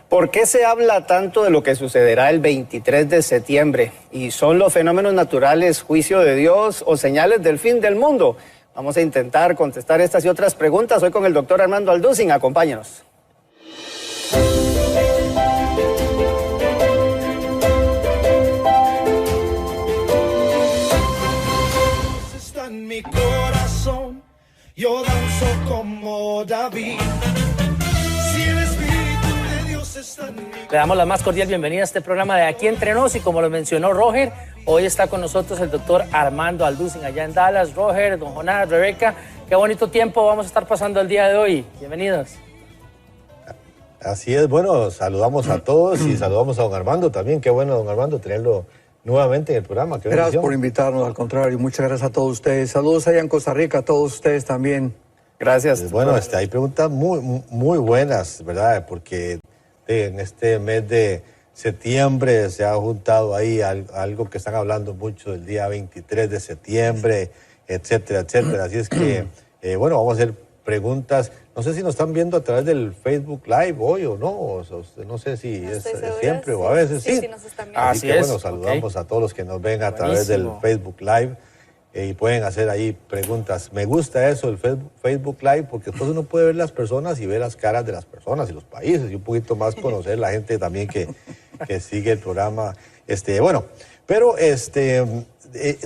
¿Por qué se habla tanto de lo que sucederá el 23 de septiembre? ¿Y son los fenómenos naturales juicio de Dios o señales del fin del mundo? Vamos a intentar contestar estas y otras preguntas hoy con el doctor Armando Alducin. Acompáñenos. Está en mi corazón, yo danzo como David. Si el Espíritu de Dios está en mi... Le damos la más cordial bienvenida a este programa de Aquí Entre Nos, y como lo mencionó Roger, hoy está con nosotros el doctor Armando Alducin allá en Dallas. Roger, don Jonás, Rebeca, qué bonito tiempo vamos a estar pasando el día de hoy. Bienvenidos. Así es, bueno, saludamos a todos y saludamos a don Armando también. Qué bueno, don Armando, tenerlo nuevamente en el programa. Qué gracias por invitarnos, al contrario, muchas gracias a todos ustedes. Saludos allá en Costa Rica, a todos ustedes también. Gracias. Bueno, hay preguntas muy buenas, ¿verdad? Porque en este mes de septiembre se ha juntado ahí algo que están hablando mucho del día 23 de septiembre, etcétera, etcétera. Así es que, bueno, vamos a hacer preguntas. No sé si nos están viendo a través del Facebook Live hoy o no. No sé si no es segura, siempre o a veces sí. Sí, nos están viendo. Así que, bueno, saludamos a todos los que nos ven a través del Facebook Live. Y pueden hacer ahí preguntas. Me gusta eso, el Facebook Live, porque después uno puede ver las personas y ver las caras de las personas y los países y un poquito más conocer la gente también que sigue el programa. Bueno, pero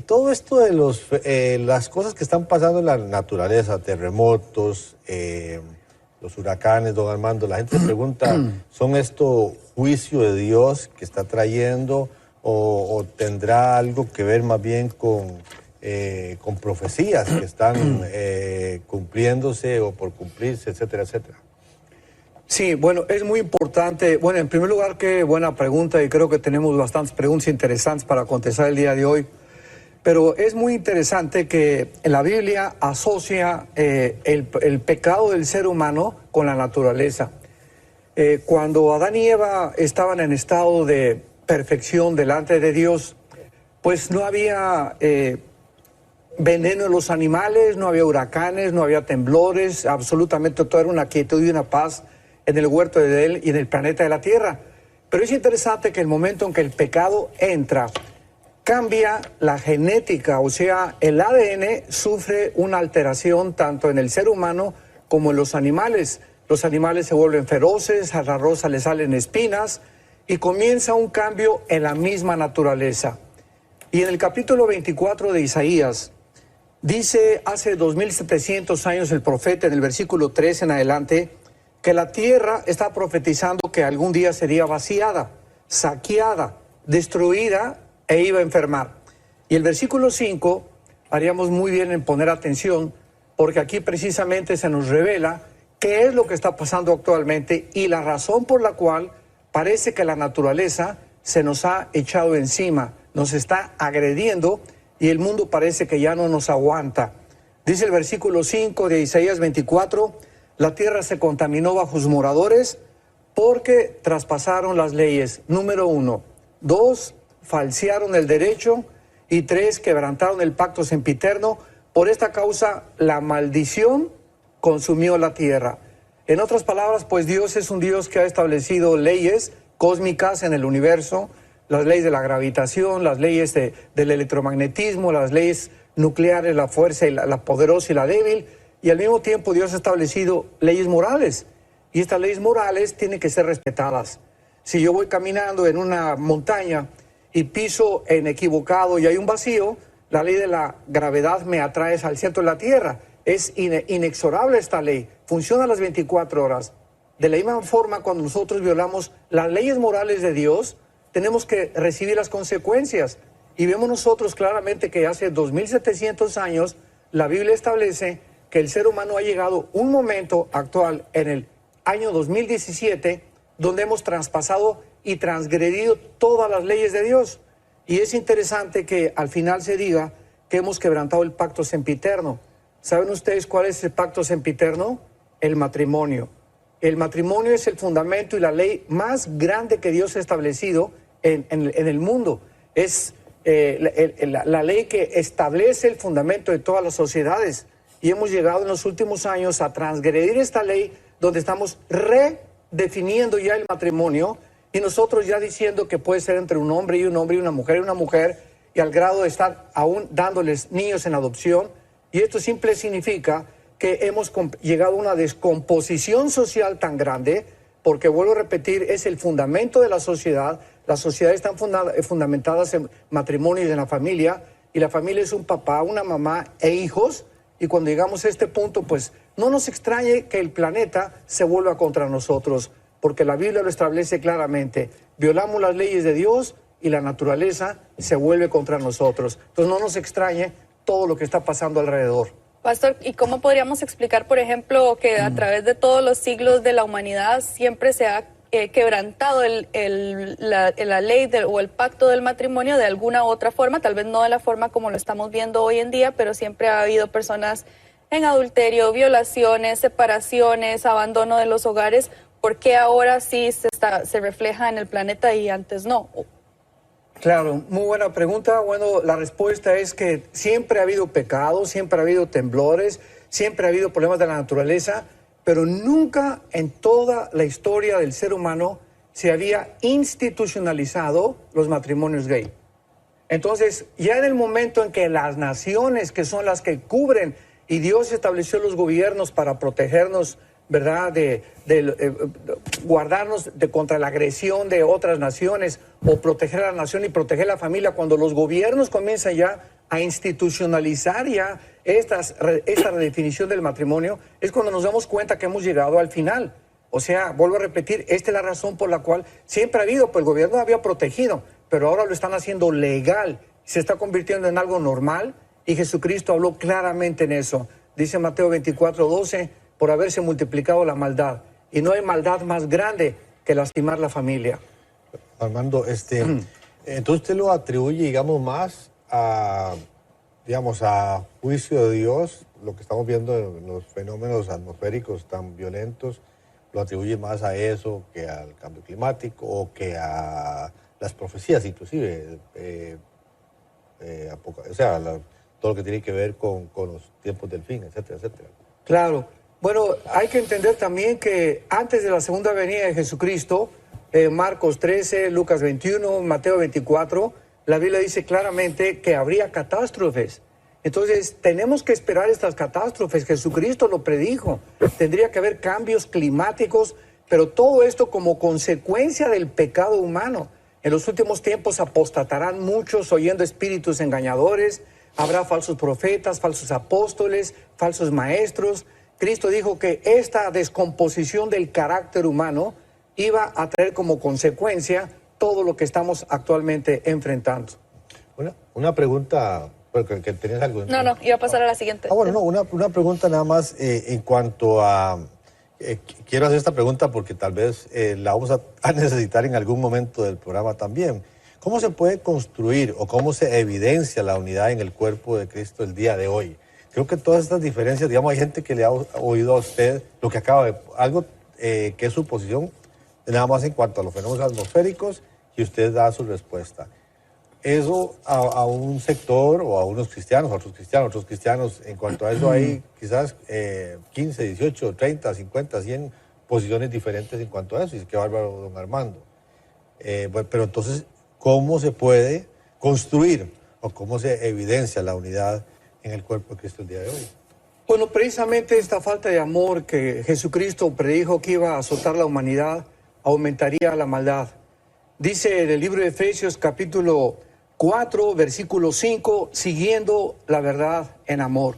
todo esto de las cosas que están pasando en la naturaleza, terremotos, los huracanes, don Armando, la gente se pregunta, ¿son esto juicio de Dios que está trayendo o tendrá algo que ver más bien con profecías que están cumpliéndose o por cumplirse, etcétera, etcétera? Sí, bueno, es muy importante. Bueno, en primer lugar, qué buena pregunta, y creo que tenemos bastantes preguntas interesantes para contestar el día de hoy. Pero es muy interesante que la Biblia asocia el pecado del ser humano con la naturaleza. Cuando Adán y Eva estaban en estado de perfección delante de Dios, pues no había veneno en los animales, no había huracanes, no había temblores, absolutamente todo era una quietud y una paz en el huerto de Edén y en el planeta de la Tierra. Pero es interesante que el momento en que el pecado entra, cambia la genética, o sea, el ADN sufre una alteración tanto en el ser humano como en los animales. Los animales se vuelven feroces, a la rosa le salen espinas y comienza un cambio en la misma naturaleza. Y en el capítulo 24 de Isaías, dice hace 2700 años el profeta en el versículo 3 en adelante, que la tierra está profetizando que algún día sería vaciada, saqueada, destruida e iba a enfermar. Y el versículo 5, haríamos muy bien en poner atención, porque aquí precisamente se nos revela qué es lo que está pasando actualmente y la razón por la cual parece que la naturaleza se nos ha echado encima, nos está agrediendo y el mundo parece que ya no nos aguanta. Dice el versículo 5 de Isaías 24, la tierra se contaminó bajo sus moradores porque traspasaron las leyes. Número 1. 2, falsearon el derecho. Y 3, quebrantaron el pacto sempiterno. Por esta causa, la maldición consumió la tierra. En otras palabras, pues Dios es un Dios que ha establecido leyes cósmicas en el universo, las leyes de la gravitación, las leyes del electromagnetismo, las leyes nucleares, la fuerza, y la poderosa y la débil, y al mismo tiempo Dios ha establecido leyes morales, y estas leyes morales tienen que ser respetadas. Si yo voy caminando en una montaña y piso en equivocado y hay un vacío, la ley de la gravedad me atrae al centro de la tierra. Es inexorable esta ley, funciona a las 24 horas. De la misma forma, cuando nosotros violamos las leyes morales de Dios, tenemos que recibir las consecuencias. Y vemos nosotros claramente que hace 2700 años la Biblia establece que el ser humano ha llegado un momento actual en el año 2017 donde hemos traspasado y transgredido todas las leyes de Dios. Y es interesante que al final se diga que hemos quebrantado el pacto sempiterno. ¿Saben ustedes cuál es el pacto sempiterno? El matrimonio. El matrimonio es el fundamento y la ley más grande que Dios ha establecido en el mundo. Es la ley que establece el fundamento de todas las sociedades. Y hemos llegado en los últimos años a transgredir esta ley donde estamos definiendo ya el matrimonio y nosotros ya diciendo que puede ser entre un hombre y una mujer y una mujer, y al grado de estar aún dándoles niños en adopción. Y esto simple significa que hemos llegado a una descomposición social tan grande, porque vuelvo a repetir, es el fundamento de la sociedad. Las sociedades están fundamentadas en matrimonios y en la familia, y la familia es un papá, una mamá e hijos, y cuando llegamos a este punto, pues no nos extrañe que el planeta se vuelva contra nosotros, porque la Biblia lo establece claramente. Violamos las leyes de Dios y la naturaleza se vuelve contra nosotros. Entonces no nos extrañe todo lo que está pasando alrededor. Pastor, ¿y cómo podríamos explicar, por ejemplo, que a través de todos los siglos de la humanidad siempre se ha quebrantado la ley o el pacto del matrimonio de alguna u otra forma? Tal vez no de la forma como lo estamos viendo hoy en día, pero siempre ha habido personas en adulterio, violaciones, separaciones, abandono de los hogares. ¿Por qué ahora sí se refleja en el planeta y antes no? Claro, muy buena pregunta. Bueno, la respuesta es que siempre ha habido pecado, siempre ha habido temblores, siempre ha habido problemas de la naturaleza, pero nunca en toda la historia del ser humano se había institucionalizado los matrimonios gay. Entonces, ya en el momento en que las naciones, que son las que cubren, y Dios estableció los gobiernos para protegernos, ¿verdad?, de guardarnos contra la agresión de otras naciones, o proteger a la nación y proteger a la familia, cuando los gobiernos comienzan ya a institucionalizar ya esta redefinición del matrimonio, es cuando nos damos cuenta que hemos llegado al final. O sea, vuelvo a repetir, esta es la razón por la cual siempre ha habido, pues el gobierno había protegido, pero ahora lo están haciendo legal, se está convirtiendo en algo normal, y Jesucristo habló claramente en eso. Dice Mateo 24:12, por haberse multiplicado la maldad, y no hay maldad más grande que lastimar la familia. Armando, entonces usted lo atribuye, digamos, más a juicio de Dios, lo que estamos viendo en los fenómenos atmosféricos tan violentos, lo atribuye más a eso que al cambio climático o que a las profecías, inclusive, todo lo que tiene que ver con los tiempos del fin, etcétera, etcétera. Claro. Bueno, hay que entender también que antes de la segunda venida de Jesucristo, Marcos 13, Lucas 21, Mateo 24, la Biblia dice claramente que habría catástrofes. Entonces, tenemos que esperar estas catástrofes. Jesucristo lo predijo. Tendría que haber cambios climáticos, pero todo esto como consecuencia del pecado humano. En los últimos tiempos apostatarán muchos oyendo espíritus engañadores. Habrá falsos profetas, falsos apóstoles, falsos maestros. Cristo dijo que esta descomposición del carácter humano iba a traer como consecuencia todo lo que estamos actualmente enfrentando. Una pregunta, porque que tenías algo. No, iba a pasar a la siguiente. Bueno, una pregunta nada más en cuanto a... quiero hacer esta pregunta porque tal vez la vamos a necesitar en algún momento del programa también. ¿Cómo se puede construir o cómo se evidencia la unidad en el cuerpo de Cristo el día de hoy? Creo que todas estas diferencias, digamos, hay gente que le ha oído a usted lo que acaba de... algo que es su posición, nada más en cuanto a los fenómenos atmosféricos, y usted da su respuesta. Eso a un sector o a unos cristianos, a otros cristianos, en cuanto a eso hay quizás 15, 18, 30, 50, 100 posiciones diferentes en cuanto a eso, y qué bárbaro, don Armando. Pero entonces, ¿cómo se puede construir o cómo se evidencia la unidad en el cuerpo de Cristo el día de hoy? Bueno, precisamente esta falta de amor que Jesucristo predijo que iba a azotar la humanidad, aumentaría la maldad. Dice en el libro de Efesios capítulo 4, versículo 5, siguiendo la verdad en amor.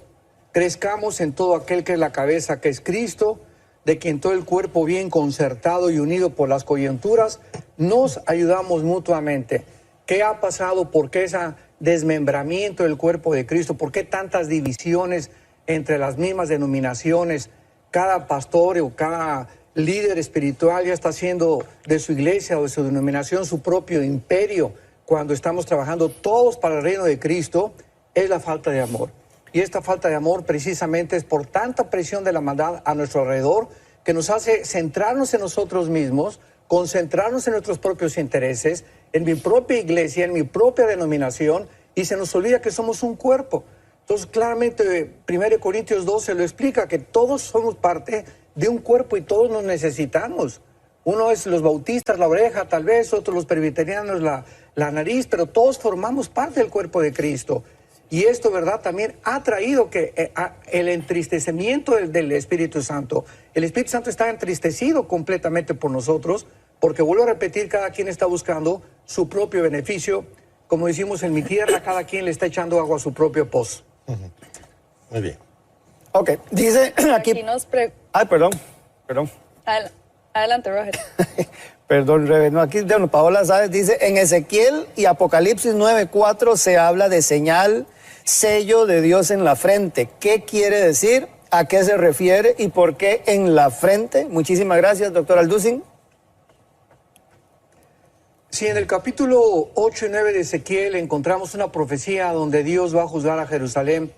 Crezcamos en todo aquel que es la cabeza, que es Cristo, de quien todo el cuerpo bien concertado y unido por las coyunturas, nos ayudamos mutuamente. ¿Qué ha pasado? ¿Por qué ese desmembramiento del cuerpo de Cristo? ¿Por qué tantas divisiones entre las mismas denominaciones? Cada pastor o cada líder espiritual ya está haciendo de su iglesia o de su denominación su propio imperio, cuando estamos trabajando todos para el reino de Cristo. Es la falta de amor. Y esta falta de amor precisamente es por tanta presión de la maldad a nuestro alrededor, que nos hace centrarnos en nosotros mismos, concentrarnos en nuestros propios intereses, en mi propia iglesia, en mi propia denominación, y se nos olvida que somos un cuerpo. Entonces, claramente, 1 Corintios 12 lo explica, que todos somos parte de un cuerpo y todos nos necesitamos. Uno es los bautistas, la oreja, tal vez, otros los presbiterianos, la nariz, pero todos formamos parte del cuerpo de Cristo. Y esto, ¿verdad?, también ha traído que el entristecimiento del Espíritu Santo. El Espíritu Santo está entristecido completamente por nosotros, porque vuelvo a repetir, cada quien está buscando su propio beneficio. Como decimos en mi tierra, cada quien le está echando agua a su propio pozo. Muy bien. Ok, dice aquí... Ay, perdón. Adelante, Roger. Perdón, Rebe. No, aquí, bueno, Paola Sáez dice, en Ezequiel y Apocalipsis 9:4 se habla de señal, sello de Dios en la frente. ¿Qué quiere decir? ¿A qué se refiere? ¿Y por qué en la frente? Muchísimas gracias, doctor Alducin. Sí, en el capítulo 8 y 9 de Ezequiel encontramos una profecía donde Dios va a juzgar a Jerusalén,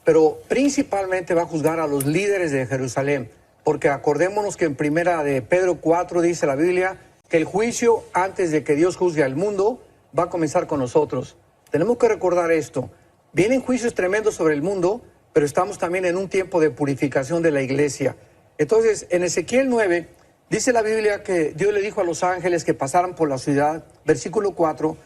pero principalmente va a juzgar a los líderes de Jerusalén, porque acordémonos que en primera de Pedro 4 dice la Biblia que el juicio antes de que Dios juzgue al mundo va a comenzar con nosotros. Tenemos que recordar esto. Vienen juicios tremendos sobre el mundo, pero estamos también en un tiempo de purificación de la iglesia. Entonces, en Ezequiel 9, dice la Biblia que Dios le dijo a los ángeles que pasaran por la ciudad, versículo 4,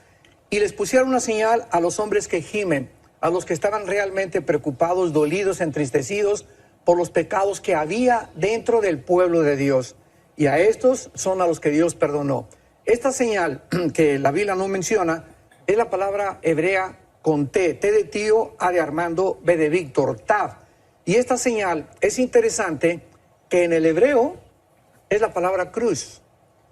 y les pusieron una señal a los hombres que gimen, a los que estaban realmente preocupados, dolidos, entristecidos por los pecados que había dentro del pueblo de Dios. Y a estos son a los que Dios perdonó. Esta señal que la Biblia no menciona es la palabra hebrea con T de tío, A de Armando, B de Víctor, Tav. Y esta señal es interesante que en el hebreo es la palabra cruz,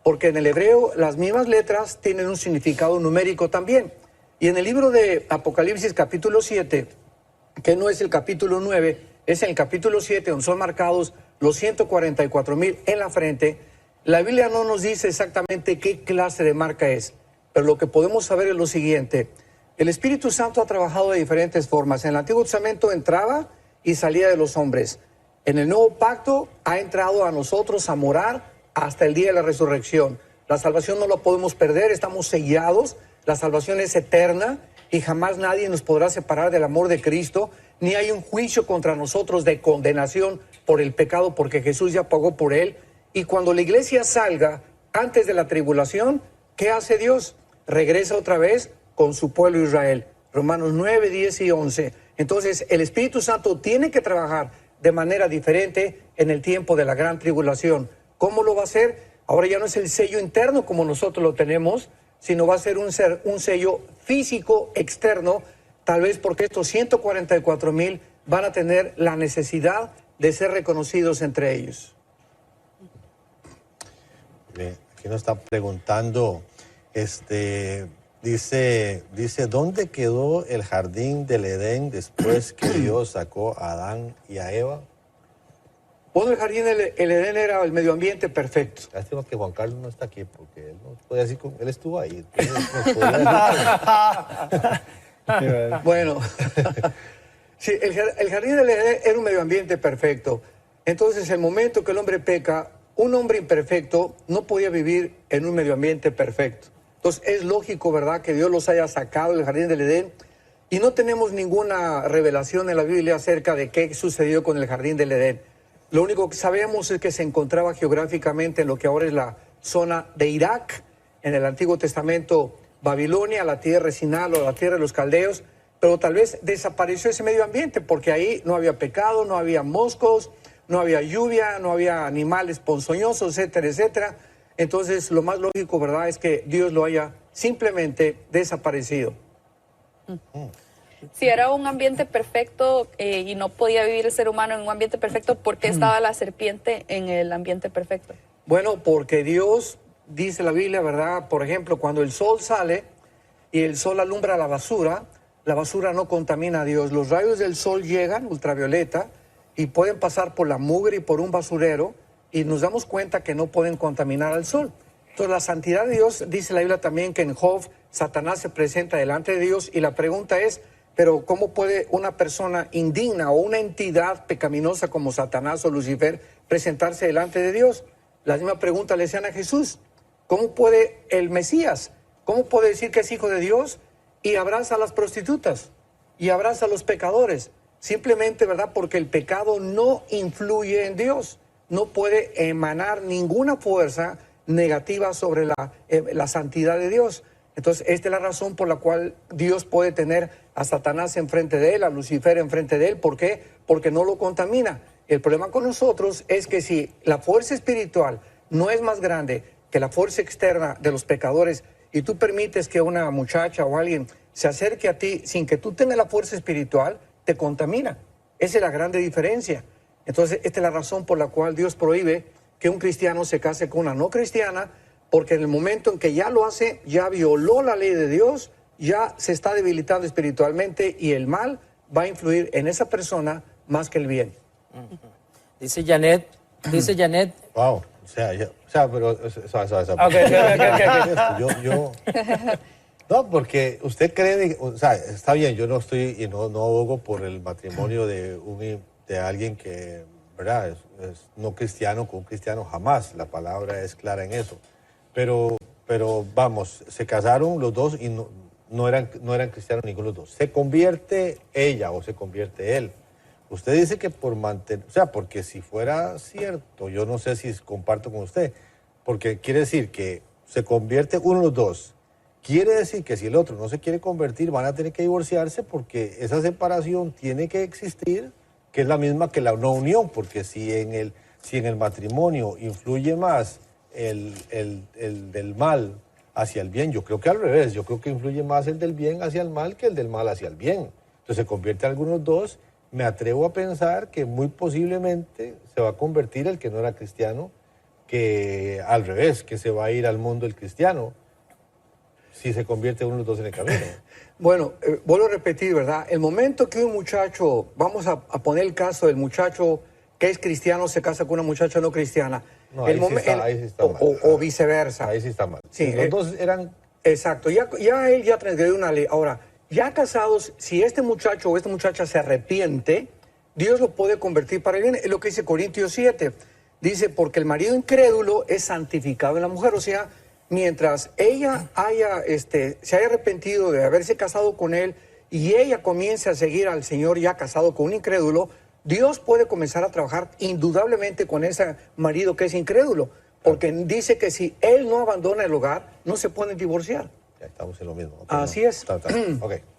porque en el hebreo las mismas letras tienen un significado numérico también. Y en el libro de Apocalipsis capítulo 7, que no es el capítulo 9, es el capítulo 7, donde son marcados los 144,000 en la frente, la Biblia no nos dice exactamente qué clase de marca es, pero lo que podemos saber es lo siguiente. El Espíritu Santo ha trabajado de diferentes formas. En el Antiguo Testamento entraba y salía de los hombres. En el Nuevo Pacto ha entrado a nosotros a morar hasta el día de la resurrección. La salvación no la podemos perder, estamos sellados, la salvación es eterna y jamás nadie nos podrá separar del amor de Cristo, ni hay un juicio contra nosotros de condenación por el pecado, porque Jesús ya pagó por él. Y cuando la iglesia salga antes de la tribulación, ¿qué hace Dios? Regresa otra vez con su pueblo Israel. Romanos 9, 10 y 11. Entonces, el Espíritu Santo tiene que trabajar de manera diferente en el tiempo de la gran tribulación. ¿Cómo lo va a hacer? Ahora ya no es el sello interno como nosotros lo tenemos, sino va a ser un sello físico externo, tal vez porque estos 144,000 van a tener la necesidad de ser reconocidos entre ellos. Bien, aquí nos está preguntando, dice, ¿dónde quedó el jardín del Edén después que Dios sacó a Adán y a Eva? Bueno, el jardín del Edén era el medio ambiente perfecto. Lástima que Juan Carlos no está aquí, porque él no podía decir, él estuvo ahí. Bueno, sí, el jardín del Edén era un medio ambiente perfecto. Entonces, el momento que el hombre peca, un hombre imperfecto no podía vivir en un medio ambiente perfecto. Entonces, es lógico, ¿verdad?, que Dios los haya sacado del jardín del Edén y no tenemos ninguna revelación en la Biblia acerca de qué sucedió con el jardín del Edén. Lo único que sabemos es que se encontraba geográficamente en lo que ahora es la zona de Irak, en el Antiguo Testamento Babilonia, la tierra de Sinal o la tierra de los caldeos, pero tal vez desapareció ese medio ambiente porque ahí no había pecado, no había moscos, no había lluvia, no había animales ponzoñosos, etcétera, etcétera. Entonces, lo más lógico, ¿verdad?, es que Dios lo haya simplemente desaparecido. Si era un ambiente perfecto y no podía vivir el ser humano en un ambiente perfecto, ¿por qué estaba la serpiente en el ambiente perfecto? Bueno, porque Dios, dice la Biblia, ¿verdad?, por ejemplo, cuando el sol sale y el sol alumbra la basura no contamina a Dios. Los rayos del sol llegan, ultravioleta, y pueden pasar por la mugre y por un basurero, y nos damos cuenta que no pueden contaminar al sol. Entonces, la santidad de Dios, dice la Biblia también que en Job, Satanás se presenta delante de Dios, y la pregunta es, pero ¿cómo puede una persona indigna o una entidad pecaminosa como Satanás o Lucifer presentarse delante de Dios? La misma pregunta le hacían a Jesús. ¿Cómo puede el Mesías? ¿Cómo puede decir que es hijo de Dios y abraza a las prostitutas y abraza a los pecadores? Simplemente, ¿verdad?, porque el pecado no influye en Dios. No puede emanar ninguna fuerza negativa sobre la santidad de Dios. Entonces, esta es la razón por la cual Dios puede tener a Satanás enfrente de él, a Lucifer enfrente de él. ¿Por qué? Porque no lo contamina. El problema con nosotros es que si la fuerza espiritual no es más grande que la fuerza externa de los pecadores y tú permites que una muchacha o alguien se acerque a ti sin que tú tengas la fuerza espiritual, te contamina. Esa es la grande diferencia. Entonces, esta es la razón por la cual Dios prohíbe que un cristiano se case con una no cristiana, porque en el momento en que ya lo hace, ya violó la ley de Dios, ya se está debilitando espiritualmente y el mal va a influir en esa persona más que el bien. Dice Janet. Wow, pero... No, porque usted cree, está bien, yo no estoy y no abogo por el matrimonio de alguien que, ¿verdad? Es no cristiano con un cristiano, jamás, la palabra es clara en eso. Pero vamos, se casaron los dos y no eran cristianos ninguno de los dos. Se convierte ella o se convierte él. Usted dice que por mantener, porque si fuera cierto, yo no sé si comparto con usted, porque quiere decir que se convierte uno de los dos. Quiere decir que si el otro no se quiere convertir, van a tener que divorciarse porque esa separación tiene que existir, que es la misma que la no unión, porque si en el matrimonio influye más el del mal hacia el bien, yo creo que al revés, yo creo que influye más el del bien hacia el mal que el del mal hacia el bien. Entonces se convierte algunos dos, me atrevo a pensar que muy posiblemente se va a convertir el que no era cristiano, que al revés, que se va a ir al mundo el cristiano, si se convierte uno de los dos en el camino. Bueno, vuelvo a repetir, ¿verdad? El momento que un muchacho, vamos a poner el caso del muchacho que es cristiano se casa con una muchacha no cristiana. No, ahí sí está mal. O viceversa. Ahí sí está mal. Sí, los dos eran... Exacto, ya él ya transgredió una ley. Ahora, ya casados, si este muchacho o esta muchacha se arrepiente, Dios lo puede convertir para el bien. Es lo que dice Corintios 7. Dice, porque el marido incrédulo es santificado en la mujer. O sea, mientras ella se haya arrepentido de haberse casado con él y ella comience a seguir al Señor ya casado con un incrédulo, Dios puede comenzar a trabajar indudablemente con ese marido que es incrédulo, porque dice que si él no abandona el hogar, no se pueden divorciar. Ya estamos en lo mismo. Así es.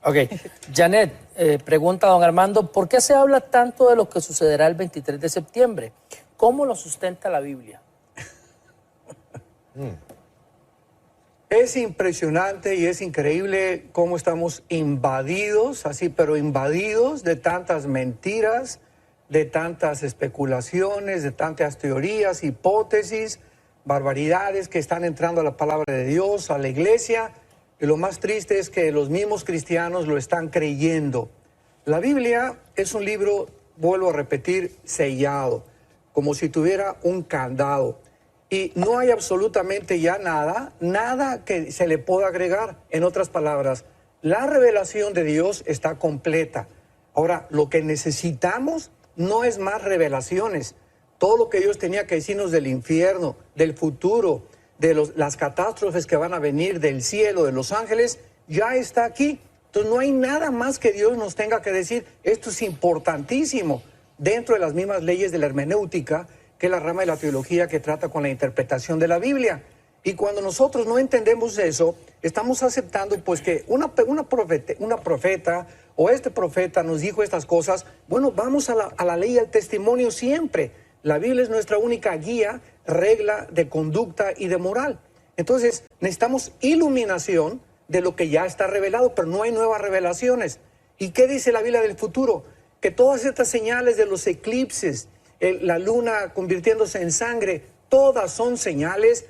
Ok. Janet, pregunta a don Armando, ¿por qué se habla tanto de lo que sucederá el 23 de septiembre? ¿Cómo lo sustenta la Biblia? Es impresionante y es increíble cómo estamos invadidos, pero invadidos de tantas mentiras, de tantas especulaciones, de tantas teorías, hipótesis, barbaridades que están entrando a la palabra de Dios, a la iglesia. Y lo más triste es que los mismos cristianos lo están creyendo. La Biblia es un libro, vuelvo a repetir, sellado, como si tuviera un candado. Y no hay absolutamente ya nada que se le pueda agregar. En otras palabras, la revelación de Dios está completa. Ahora, lo que necesitamos no es más revelaciones. Todo lo que Dios tenía que decirnos del infierno, del futuro, de las catástrofes que van a venir, del cielo, de los ángeles, ya está aquí. Entonces no hay nada más que Dios nos tenga que decir. Esto es importantísimo dentro de las mismas leyes de la hermenéutica, que es la rama de la teología que trata con la interpretación de la Biblia. Y cuando nosotros no entendemos eso, estamos aceptando pues que una profeta o este profeta nos dijo estas cosas. Bueno, vamos a la ley y al testimonio siempre. La Biblia es nuestra única guía, regla de conducta y de moral. Entonces necesitamos iluminación de lo que ya está revelado, pero no hay nuevas revelaciones. ¿Y qué dice la Biblia del futuro? Que todas estas señales de los eclipses, la luna convirtiéndose en sangre, todas son señales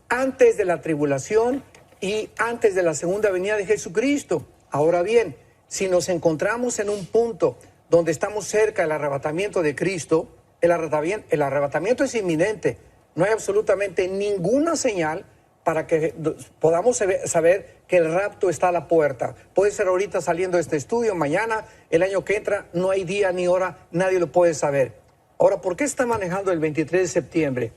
antes de la tribulación y antes de la segunda venida de Jesucristo. Ahora bien, si nos encontramos en un punto donde estamos cerca del arrebatamiento de Cristo, el arrebatamiento es inminente. No hay absolutamente ninguna señal para que podamos saber que el rapto está a la puerta. Puede ser ahorita saliendo de este estudio, mañana, el año que entra, no hay día ni hora, nadie lo puede saber. Ahora, ¿por qué está manejando el 23 de septiembre?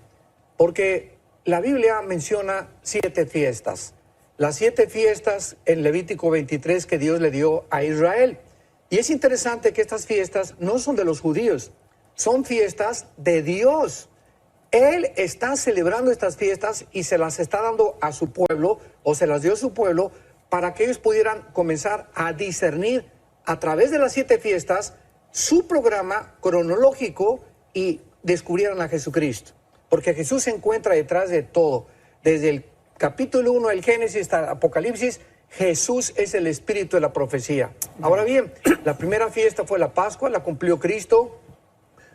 Porque la Biblia menciona 7 fiestas. Las 7 fiestas en Levítico 23 que Dios le dio a Israel. Y es interesante que estas fiestas no son de los judíos, son fiestas de Dios. Él está celebrando estas fiestas y se las está dando a su pueblo, o se las dio a su pueblo, para que ellos pudieran comenzar a discernir a través de las 7 fiestas su programa cronológico y descubrieran a Jesucristo. Porque Jesús se encuentra detrás de todo. Desde el capítulo 1 del Génesis hasta el Apocalipsis, Jesús es el espíritu de la profecía. Ahora bien, la primera fiesta fue la Pascua, la cumplió Cristo.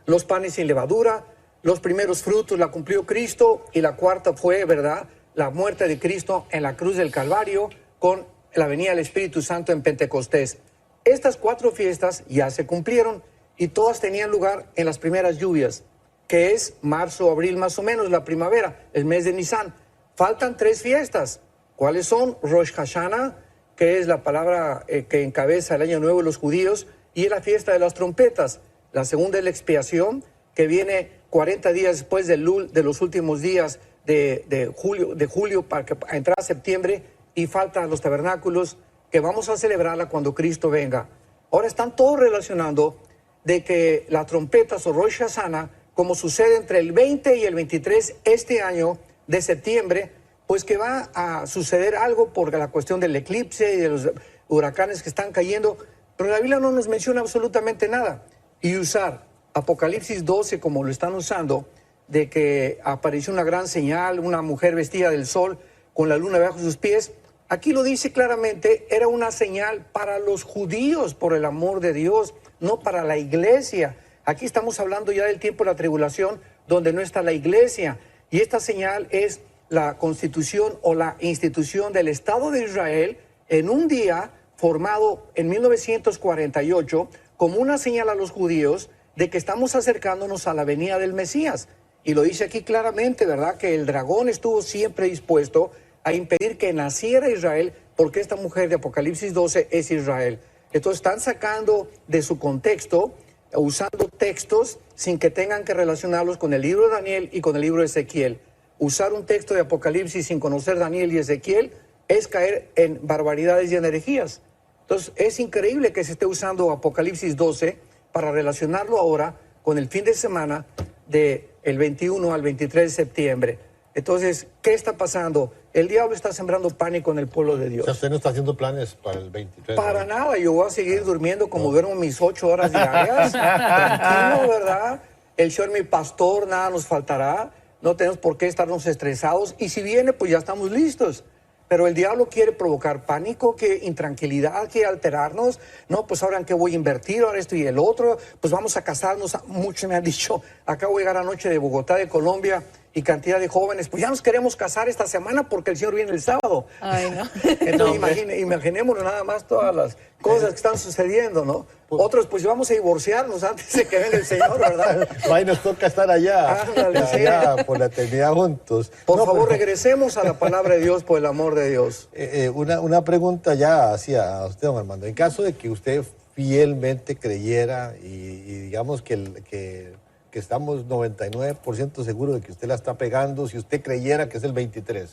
Los panes sin levadura, los primeros frutos la cumplió Cristo. Y la cuarta fue, ¿verdad?, la muerte de Cristo en la cruz del Calvario con la venida del Espíritu Santo en Pentecostés. Estas 4 fiestas ya se cumplieron y todas tenían lugar en las primeras lluvias, que es marzo, abril más o menos, la primavera, el mes de Nisan. Faltan 3 fiestas. ¿Cuáles son? Rosh Hashanah, que es la palabra que encabeza el año nuevo de los judíos, y es la fiesta de las trompetas. La segunda es la expiación, que viene 40 días después del Lul, de los últimos días de julio para entrar a septiembre, y faltan los tabernáculos, que vamos a celebrarla cuando Cristo venga. Ahora están todos relacionando de que las trompetas o Rosh Hashanah, como sucede entre el 20 y el 23 este año de septiembre, pues que va a suceder algo por la cuestión del eclipse y de los huracanes que están cayendo, pero la Biblia no nos menciona absolutamente nada. Y usar Apocalipsis 12 como lo están usando, de que apareció una gran señal, una mujer vestida del sol con la luna bajo sus pies, aquí lo dice claramente, era una señal para los judíos, por el amor de Dios, no para la iglesia. Aquí estamos hablando ya del tiempo de la tribulación, donde no está la iglesia, y esta señal es la constitución o la institución del Estado de Israel en un día formado en 1948 como una señal a los judíos de que estamos acercándonos a la venida del Mesías. Y lo dice aquí claramente, ¿verdad?, que el dragón estuvo siempre dispuesto a impedir que naciera Israel, porque esta mujer de Apocalipsis 12 es Israel. Entonces están sacando de su contexto, usando textos sin que tengan que relacionarlos con el libro de Daniel y con el libro de Ezequiel. Usar un texto de Apocalipsis sin conocer Daniel y Ezequiel es caer en barbaridades y en herejías. Entonces es increíble que se esté usando Apocalipsis 12 para relacionarlo ahora con el fin de semana del 21 al 23 de septiembre. Entonces, ¿qué está pasando? El diablo está sembrando pánico en el pueblo de Dios. O sea, ¿usted no está haciendo planes para el 23? Para nada, yo voy a seguir durmiendo como duermo mis 8 horas diarias. Tranquilo, ¿verdad? El Señor, mi pastor, nada nos faltará. No tenemos por qué estarnos estresados. Y si viene, pues ya estamos listos. Pero el diablo quiere provocar pánico, que intranquilidad, quiere alterarnos. No, pues ahora en qué voy a invertir, ahora esto y el otro. Pues vamos a casarnos. Muchos me han dicho, acabo de llegar anoche de Bogotá, de Colombia, y cantidad de jóvenes, pues ya nos queremos casar esta semana porque el Señor viene el sábado. Ay, no. Entonces imaginémonos nada más todas las cosas que están sucediendo, ¿no? Otros, pues vamos a divorciarnos antes de que venga el Señor, ¿verdad? Ahí nos toca estar allá, allá por la eternidad juntos. Por favor, regresemos a la palabra de Dios, por el amor de Dios. Una pregunta ya hacia usted, don Armando. En caso de que usted fielmente creyera y digamos que estamos 99% seguros de que usted la está pegando, si usted creyera que es el 23,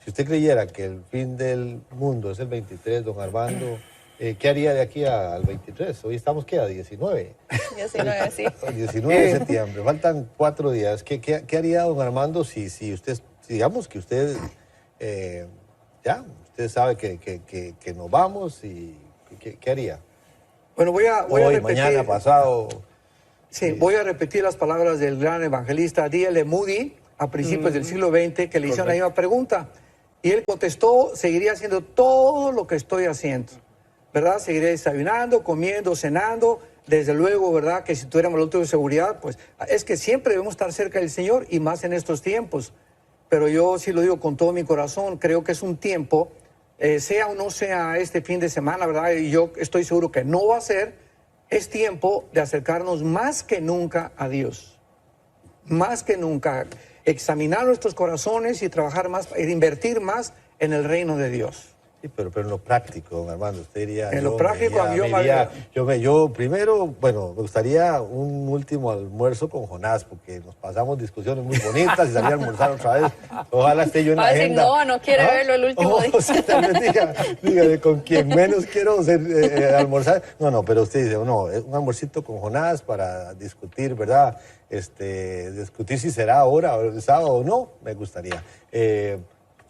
si usted creyera que el fin del mundo es el 23, don Armando, ¿qué haría de aquí al 23? Hoy estamos, ¿qué? A 19. 19, sí. 19 de septiembre, faltan 4 días. ¿Qué haría don Armando si usted, digamos que usted, usted sabe que nos vamos y ¿qué haría? Bueno, voy a hoy, repetir, mañana, pasado. Sí, voy a repetir las palabras del gran evangelista D.L. Moody a principios del siglo XX, que le hicieron la misma pregunta. Y él contestó, seguiría haciendo todo lo que estoy haciendo, ¿verdad? Seguiré desayunando, comiendo, cenando. Desde luego, ¿verdad? Que si tuviéramos el auto de seguridad, pues es que siempre debemos estar cerca del Señor y más en estos tiempos. Pero yo sí lo digo con todo mi corazón, creo que es un tiempo, sea o no sea este fin de semana, ¿verdad? Y yo estoy seguro que no va a ser. Es tiempo de acercarnos más que nunca a Dios. Más que nunca. Examinar nuestros corazones y trabajar más, e invertir más en el reino de Dios. Sí, pero en lo práctico, don Armando, usted diría... En lo práctico, yo primero, bueno, me gustaría un último almuerzo con Jonás, porque nos pasamos discusiones muy bonitas y salí a almorzar otra vez. Ojalá esté yo en la agenda. No quiere verlo el último día. O sea, tal vez dígale, con quien menos quiero almorzar. No, pero usted dice, no, un almuercito con Jonás para discutir, ¿verdad? Discutir si será ahora, el sábado o no, me gustaría.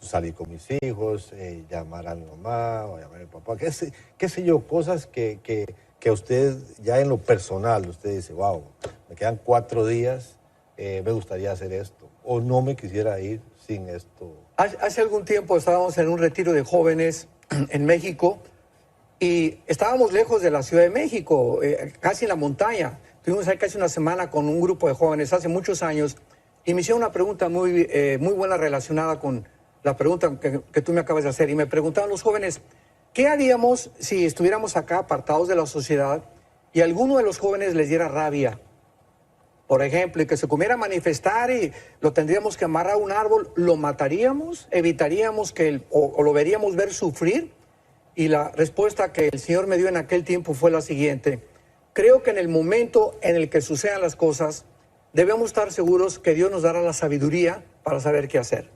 Salir con mis hijos, llamar a mi mamá o llamar a mi papá, qué sé yo, cosas que usted ya en lo personal, usted dice, wow, me quedan 4 días, me gustaría hacer esto, o no me quisiera ir sin esto. Hace algún tiempo estábamos en un retiro de jóvenes en México y estábamos lejos de la Ciudad de México, casi en la montaña. Estuvimos ahí casi una semana con un grupo de jóvenes hace muchos años y me hicieron una pregunta muy buena relacionada con la pregunta que tú me acabas de hacer, y me preguntaban los jóvenes, ¿qué haríamos si estuviéramos acá apartados de la sociedad y a alguno de los jóvenes les diera rabia? Por ejemplo, y que se comiera a manifestar y lo tendríamos que amarrar a un árbol, ¿lo mataríamos? ¿Evitaríamos o lo veríamos ver sufrir? Y la respuesta que el Señor me dio en aquel tiempo fue la siguiente: creo que en el momento en el que sucedan las cosas, debemos estar seguros que Dios nos dará la sabiduría para saber qué hacer.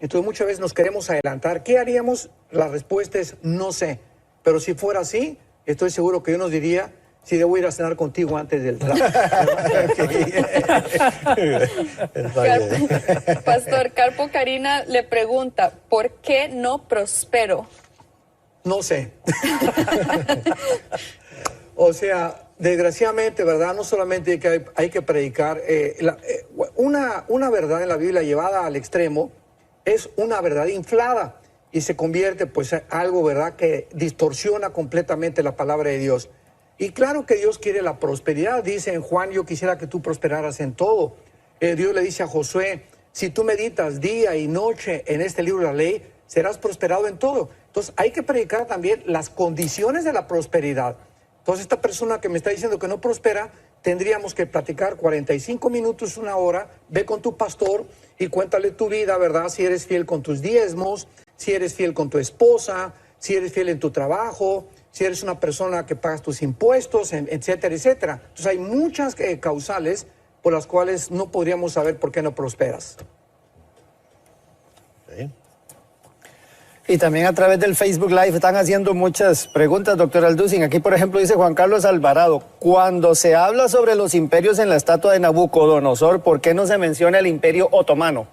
Entonces muchas veces nos queremos adelantar. ¿Qué haríamos? La respuesta es no sé. Pero si fuera así, estoy seguro que Dios nos diría si debo ir a cenar contigo antes del trabajo. Pastor, Carpo Karina le pregunta, ¿por qué no prospero? No sé. O sea, desgraciadamente, ¿verdad? No solamente hay que predicar. Una verdad en la Biblia llevada al extremo es una verdad inflada y se convierte pues en algo, ¿verdad?, que distorsiona completamente la palabra de Dios. Y claro que Dios quiere la prosperidad. Dice en Juan, yo quisiera que tú prosperaras en todo. Dios le dice a Josué, si tú meditas día y noche en este libro de la ley, serás prosperado en todo. Entonces hay que predicar también las condiciones de la prosperidad. Entonces esta persona que me está diciendo que no prospera, tendríamos que platicar 45 minutos, 1 hora, ve con tu pastor y cuéntale tu vida, ¿verdad? Si eres fiel con tus diezmos, si eres fiel con tu esposa, si eres fiel en tu trabajo, si eres una persona que pagas tus impuestos, etcétera, etcétera. Entonces hay muchas causales por las cuales no podríamos saber por qué no prosperas. ¿Sí? Y también a través del Facebook Live están haciendo muchas preguntas, doctor Alducin. Aquí, por ejemplo, dice Juan Carlos Alvarado, cuando se habla sobre los imperios en la estatua de Nabucodonosor, ¿por qué no se menciona el imperio otomano?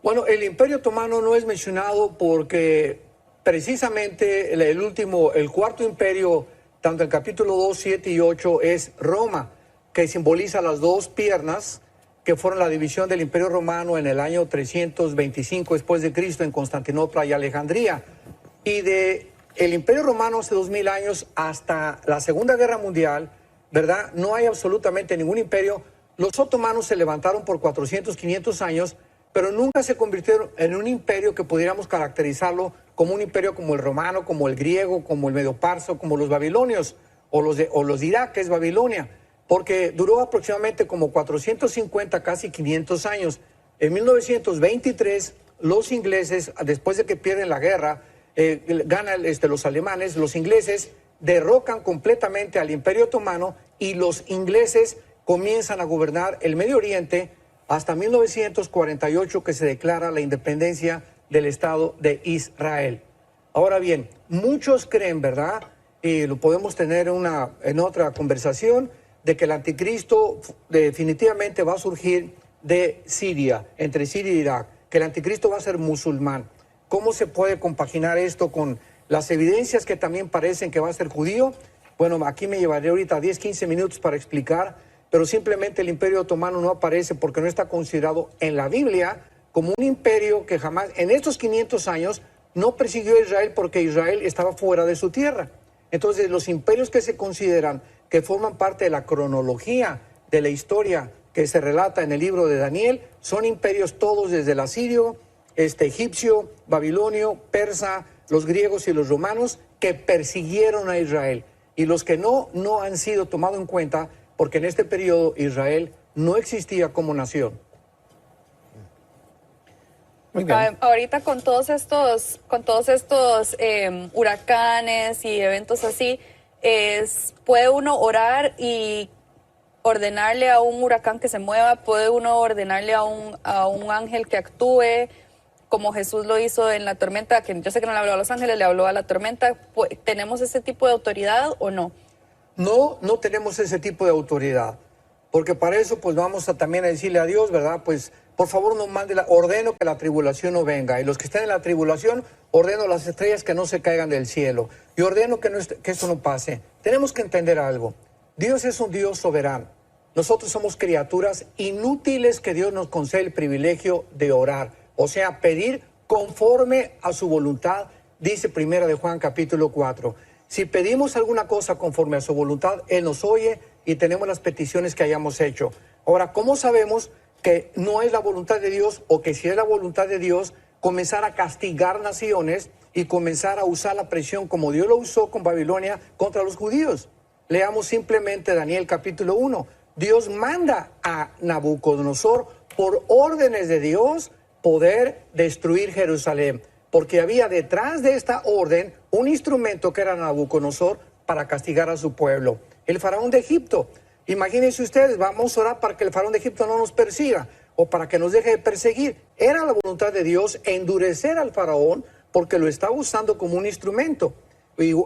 Bueno, el imperio otomano no es mencionado porque precisamente el cuarto imperio, tanto el capítulo 2, 7 y 8, es Roma, que simboliza las 2 piernas que fueron la división del Imperio Romano en el año 325 después de Cristo en Constantinopla y Alejandría. Y de el Imperio Romano hace 2000 años hasta la Segunda Guerra Mundial, ¿verdad? No hay absolutamente ningún imperio. Los otomanos se levantaron por 400, 500 años, pero nunca se convirtieron en un imperio que pudiéramos caracterizarlo como un imperio como el romano, como el griego, como el medo-parso, como los babilonios, o los de Irak, que es Babilonia, porque duró aproximadamente como 450, casi 500 años. En 1923, los ingleses, después de que pierden la guerra, ganan los alemanes, los ingleses derrocan completamente al Imperio Otomano y los ingleses comienzan a gobernar el Medio Oriente hasta 1948, que se declara la independencia del Estado de Israel. Ahora bien, muchos creen, ¿verdad?, y lo podemos tener en otra conversación, de que el anticristo definitivamente va a surgir de Siria, entre Siria y Irak, que el anticristo va a ser musulmán. ¿Cómo se puede compaginar esto con las evidencias que también parecen que va a ser judío? Bueno, aquí me llevaré ahorita 10, 15 minutos para explicar, pero simplemente el Imperio Otomano no aparece porque no está considerado en la Biblia como un imperio que jamás, en estos 500 años, no persiguió a Israel porque Israel estaba fuera de su tierra. Entonces, los imperios que se consideran que forman parte de la cronología de la historia que se relata en el libro de Daniel, son imperios todos desde el asirio, egipcio, babilonio, persa, los griegos y los romanos, que persiguieron a Israel. Y los que no han sido tomados en cuenta, porque en este periodo Israel no existía como nación. Muy bien. Ahorita con todos estos huracanes y eventos así, puede uno orar y ordenarle a un huracán que se mueva, puede uno ordenarle a un ángel que actúe, como Jesús lo hizo en la tormenta, que yo sé que no le habló a los ángeles, le habló a la tormenta. ¿Tenemos ese tipo de autoridad o no? No, no tenemos ese tipo de autoridad, porque para eso pues vamos también a decirle a Dios, ¿verdad? Pues por favor no mande, ordeno que la tribulación no venga, y los que estén en la tribulación, ordeno las estrellas que no se caigan del cielo, y ordeno que esto no pase. Tenemos que entender algo, Dios es un Dios soberano, nosotros somos criaturas inútiles que Dios nos concede el privilegio de orar, o sea, pedir conforme a su voluntad, dice 1 de Juan capítulo 4. Si pedimos alguna cosa conforme a su voluntad, Él nos oye y tenemos las peticiones que hayamos hecho. Ahora, ¿cómo sabemos que no es la voluntad de Dios, o que si es la voluntad de Dios, comenzar a castigar naciones y comenzar a usar la presión como Dios lo usó con Babilonia contra los judíos? Leamos simplemente Daniel capítulo 1. Dios manda a Nabucodonosor, por órdenes de Dios, poder destruir Jerusalén, porque había detrás de esta orden un instrumento que era Nabucodonosor para castigar a su pueblo. El faraón de Egipto. Imagínense ustedes, vamos a orar para que el faraón de Egipto no nos persiga o para que nos deje de perseguir. Era la voluntad de Dios endurecer al faraón porque lo estaba usando como un instrumento.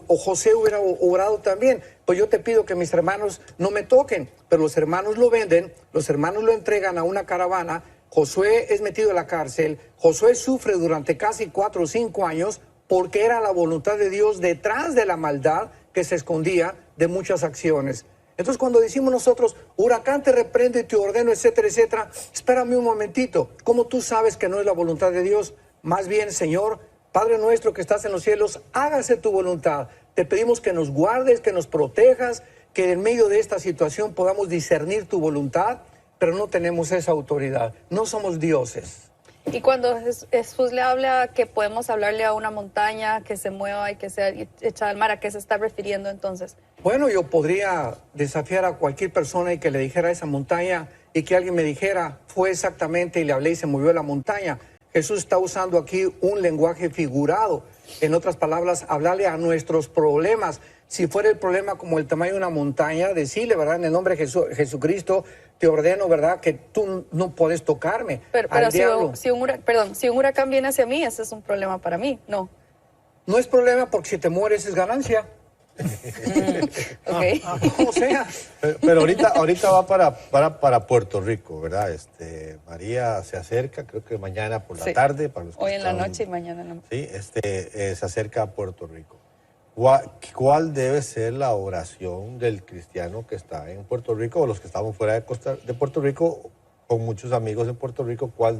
O José hubiera orado también, pues yo te pido que mis hermanos no me toquen, pero los hermanos lo venden, los hermanos lo entregan a una caravana. Josué es metido en la cárcel, Josué sufre durante casi 4 o 5 años porque era la voluntad de Dios detrás de la maldad que se escondía de muchas acciones. Entonces cuando decimos nosotros, huracán te reprendo y te ordeno, etcétera, etcétera, espérame un momentito, ¿cómo tú sabes que no es la voluntad de Dios? Más bien, Señor, Padre nuestro que estás en los cielos, hágase tu voluntad. Te pedimos que nos guardes, que nos protejas, que en medio de esta situación podamos discernir tu voluntad, pero no tenemos esa autoridad, no somos dioses. Y cuando Jesús le habla que podemos hablarle a una montaña que se mueva y que sea echada al mar, ¿a qué se está refiriendo entonces? Bueno, yo podría desafiar a cualquier persona y que le dijera a esa montaña y que alguien me dijera, fue exactamente, y le hablé y se movió la montaña. Jesús está usando aquí un lenguaje figurado. En otras palabras, hablarle a nuestros problemas. Si fuera el problema como el tamaño de una montaña, decirle, ¿verdad? En el nombre de Jesucristo, te ordeno, ¿verdad? Que tú no puedes tocarme. Pero si un huracán viene hacia mí, ese es un problema para mí, ¿no? No es problema porque si te mueres es ganancia. Okay. O sea. Pero ahorita va para Puerto Rico, ¿verdad? María se acerca, creo que mañana por la tarde. Para los que hoy en la están, noche y mañana en la noche. Sí, se acerca a Puerto Rico. ¿Cuál debe ser la oración del cristiano que está en Puerto Rico o los que estamos fuera de Puerto Rico, con muchos amigos en Puerto Rico? ¿Cuál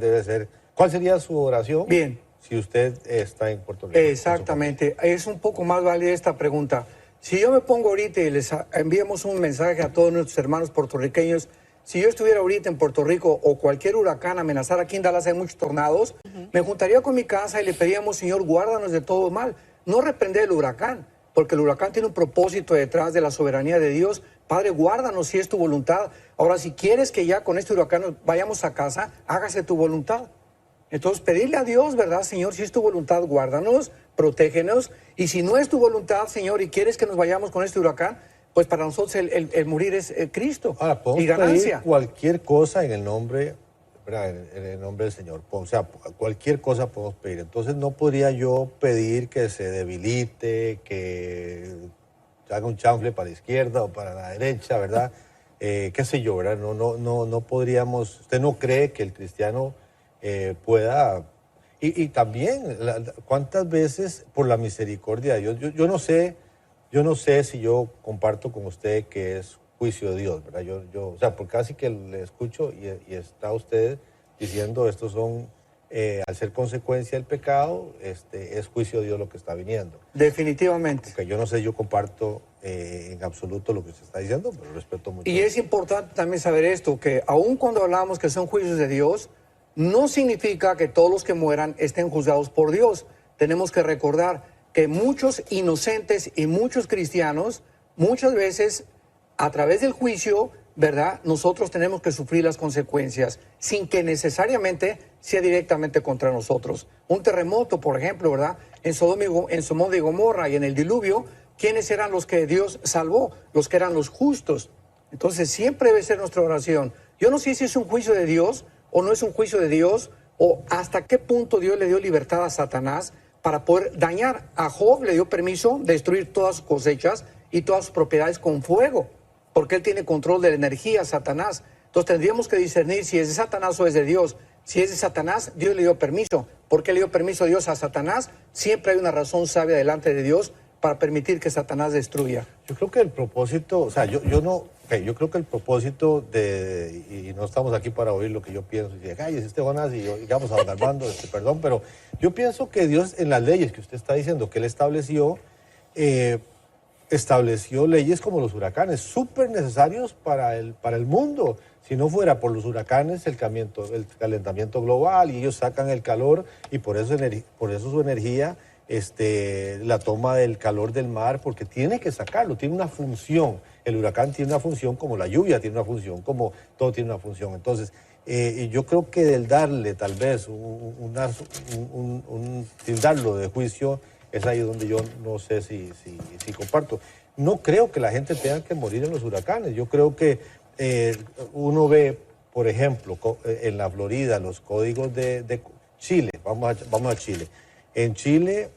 sería su oración? Bien. Si usted está en Puerto Rico. Exactamente. Es un poco más válida esta pregunta. Si yo me pongo ahorita y les enviamos un mensaje a todos nuestros hermanos puertorriqueños, si yo estuviera ahorita en Puerto Rico o cualquier huracán amenazara, aquí en Dallas hay muchos tornados, me juntaría con mi casa y le pediríamos, Señor, guárdanos de todo mal. No reprender el huracán, porque el huracán tiene un propósito detrás de la soberanía de Dios. Padre, guárdanos si es tu voluntad. Ahora, si quieres que ya con este huracán vayamos a casa, hágase tu voluntad. Entonces, pedirle a Dios, ¿verdad, Señor? Si es tu voluntad, guárdanos, protégenos. Y si no es tu voluntad, Señor, y quieres que nos vayamos con este huracán, pues para nosotros el morir es Cristo. Ahora, y ganancia. Pedir cualquier cosa en el nombre, ¿verdad? En el nombre del Señor. O sea, cualquier cosa podemos pedir. Entonces, no podría yo pedir que se debilite, que haga un chanfle para la izquierda o para la derecha, ¿verdad? Qué sé yo, ¿verdad? No podríamos... ¿Usted no cree que el cristiano pueda... Y también, ¿cuántas veces por la misericordia de Dios? Yo no sé si yo comparto con usted que es juicio de Dios, ¿verdad? O sea, por casi que le escucho y está usted diciendo estos son, al ser consecuencia del pecado, es juicio de Dios lo que está viniendo. Definitivamente. Porque yo no sé, yo comparto en absoluto lo que usted está diciendo, pero respeto mucho. Y es importante también saber esto, que aun cuando hablamos que son juicios de Dios, no significa que todos los que mueran estén juzgados por Dios. Tenemos que recordar que muchos inocentes y muchos cristianos, muchas veces, a través del juicio, ¿verdad? Nosotros tenemos que sufrir las consecuencias sin que necesariamente sea directamente contra nosotros. Un terremoto, por ejemplo, ¿verdad? En Sodoma y Gomorra y en el diluvio, ¿quiénes eran los que Dios salvó? Los que eran los justos. Entonces siempre debe ser nuestra oración. Yo no sé si es un juicio de Dios o no es un juicio de Dios, o hasta qué punto Dios le dio libertad a Satanás para poder dañar. A Job le dio permiso de destruir todas sus cosechas y todas sus propiedades con fuego, porque él tiene control de la energía, Satanás. Entonces tendríamos que discernir si es de Satanás o es de Dios. Si es de Satanás, Dios le dio permiso. ¿Por qué le dio permiso a Dios a Satanás? Siempre hay una razón sabia delante de Dios para permitir que Satanás destruya. Yo creo que el propósito, o sea, yo creo que el propósito y no estamos aquí para oír lo que yo pienso, y decir, ay, es Jonás, y digamos a don Armando, perdón, pero yo pienso que Dios en las leyes que usted está diciendo que él estableció leyes como los huracanes, súper necesarios para el mundo. Si no fuera por los huracanes, el calentamiento global, y ellos sacan el calor, y por eso su energía, la toma del calor del mar, porque tiene que sacarlo, tiene una función. El huracán tiene una función como la lluvia tiene una función, como todo tiene una función. Entonces, yo creo que del darle tal vez tildarlo de juicio, es ahí donde yo no sé si comparto. No creo que la gente tenga que morir en los huracanes. Yo creo que uno ve, por ejemplo, en la Florida, los códigos de Chile. Vamos a Chile. En Chile,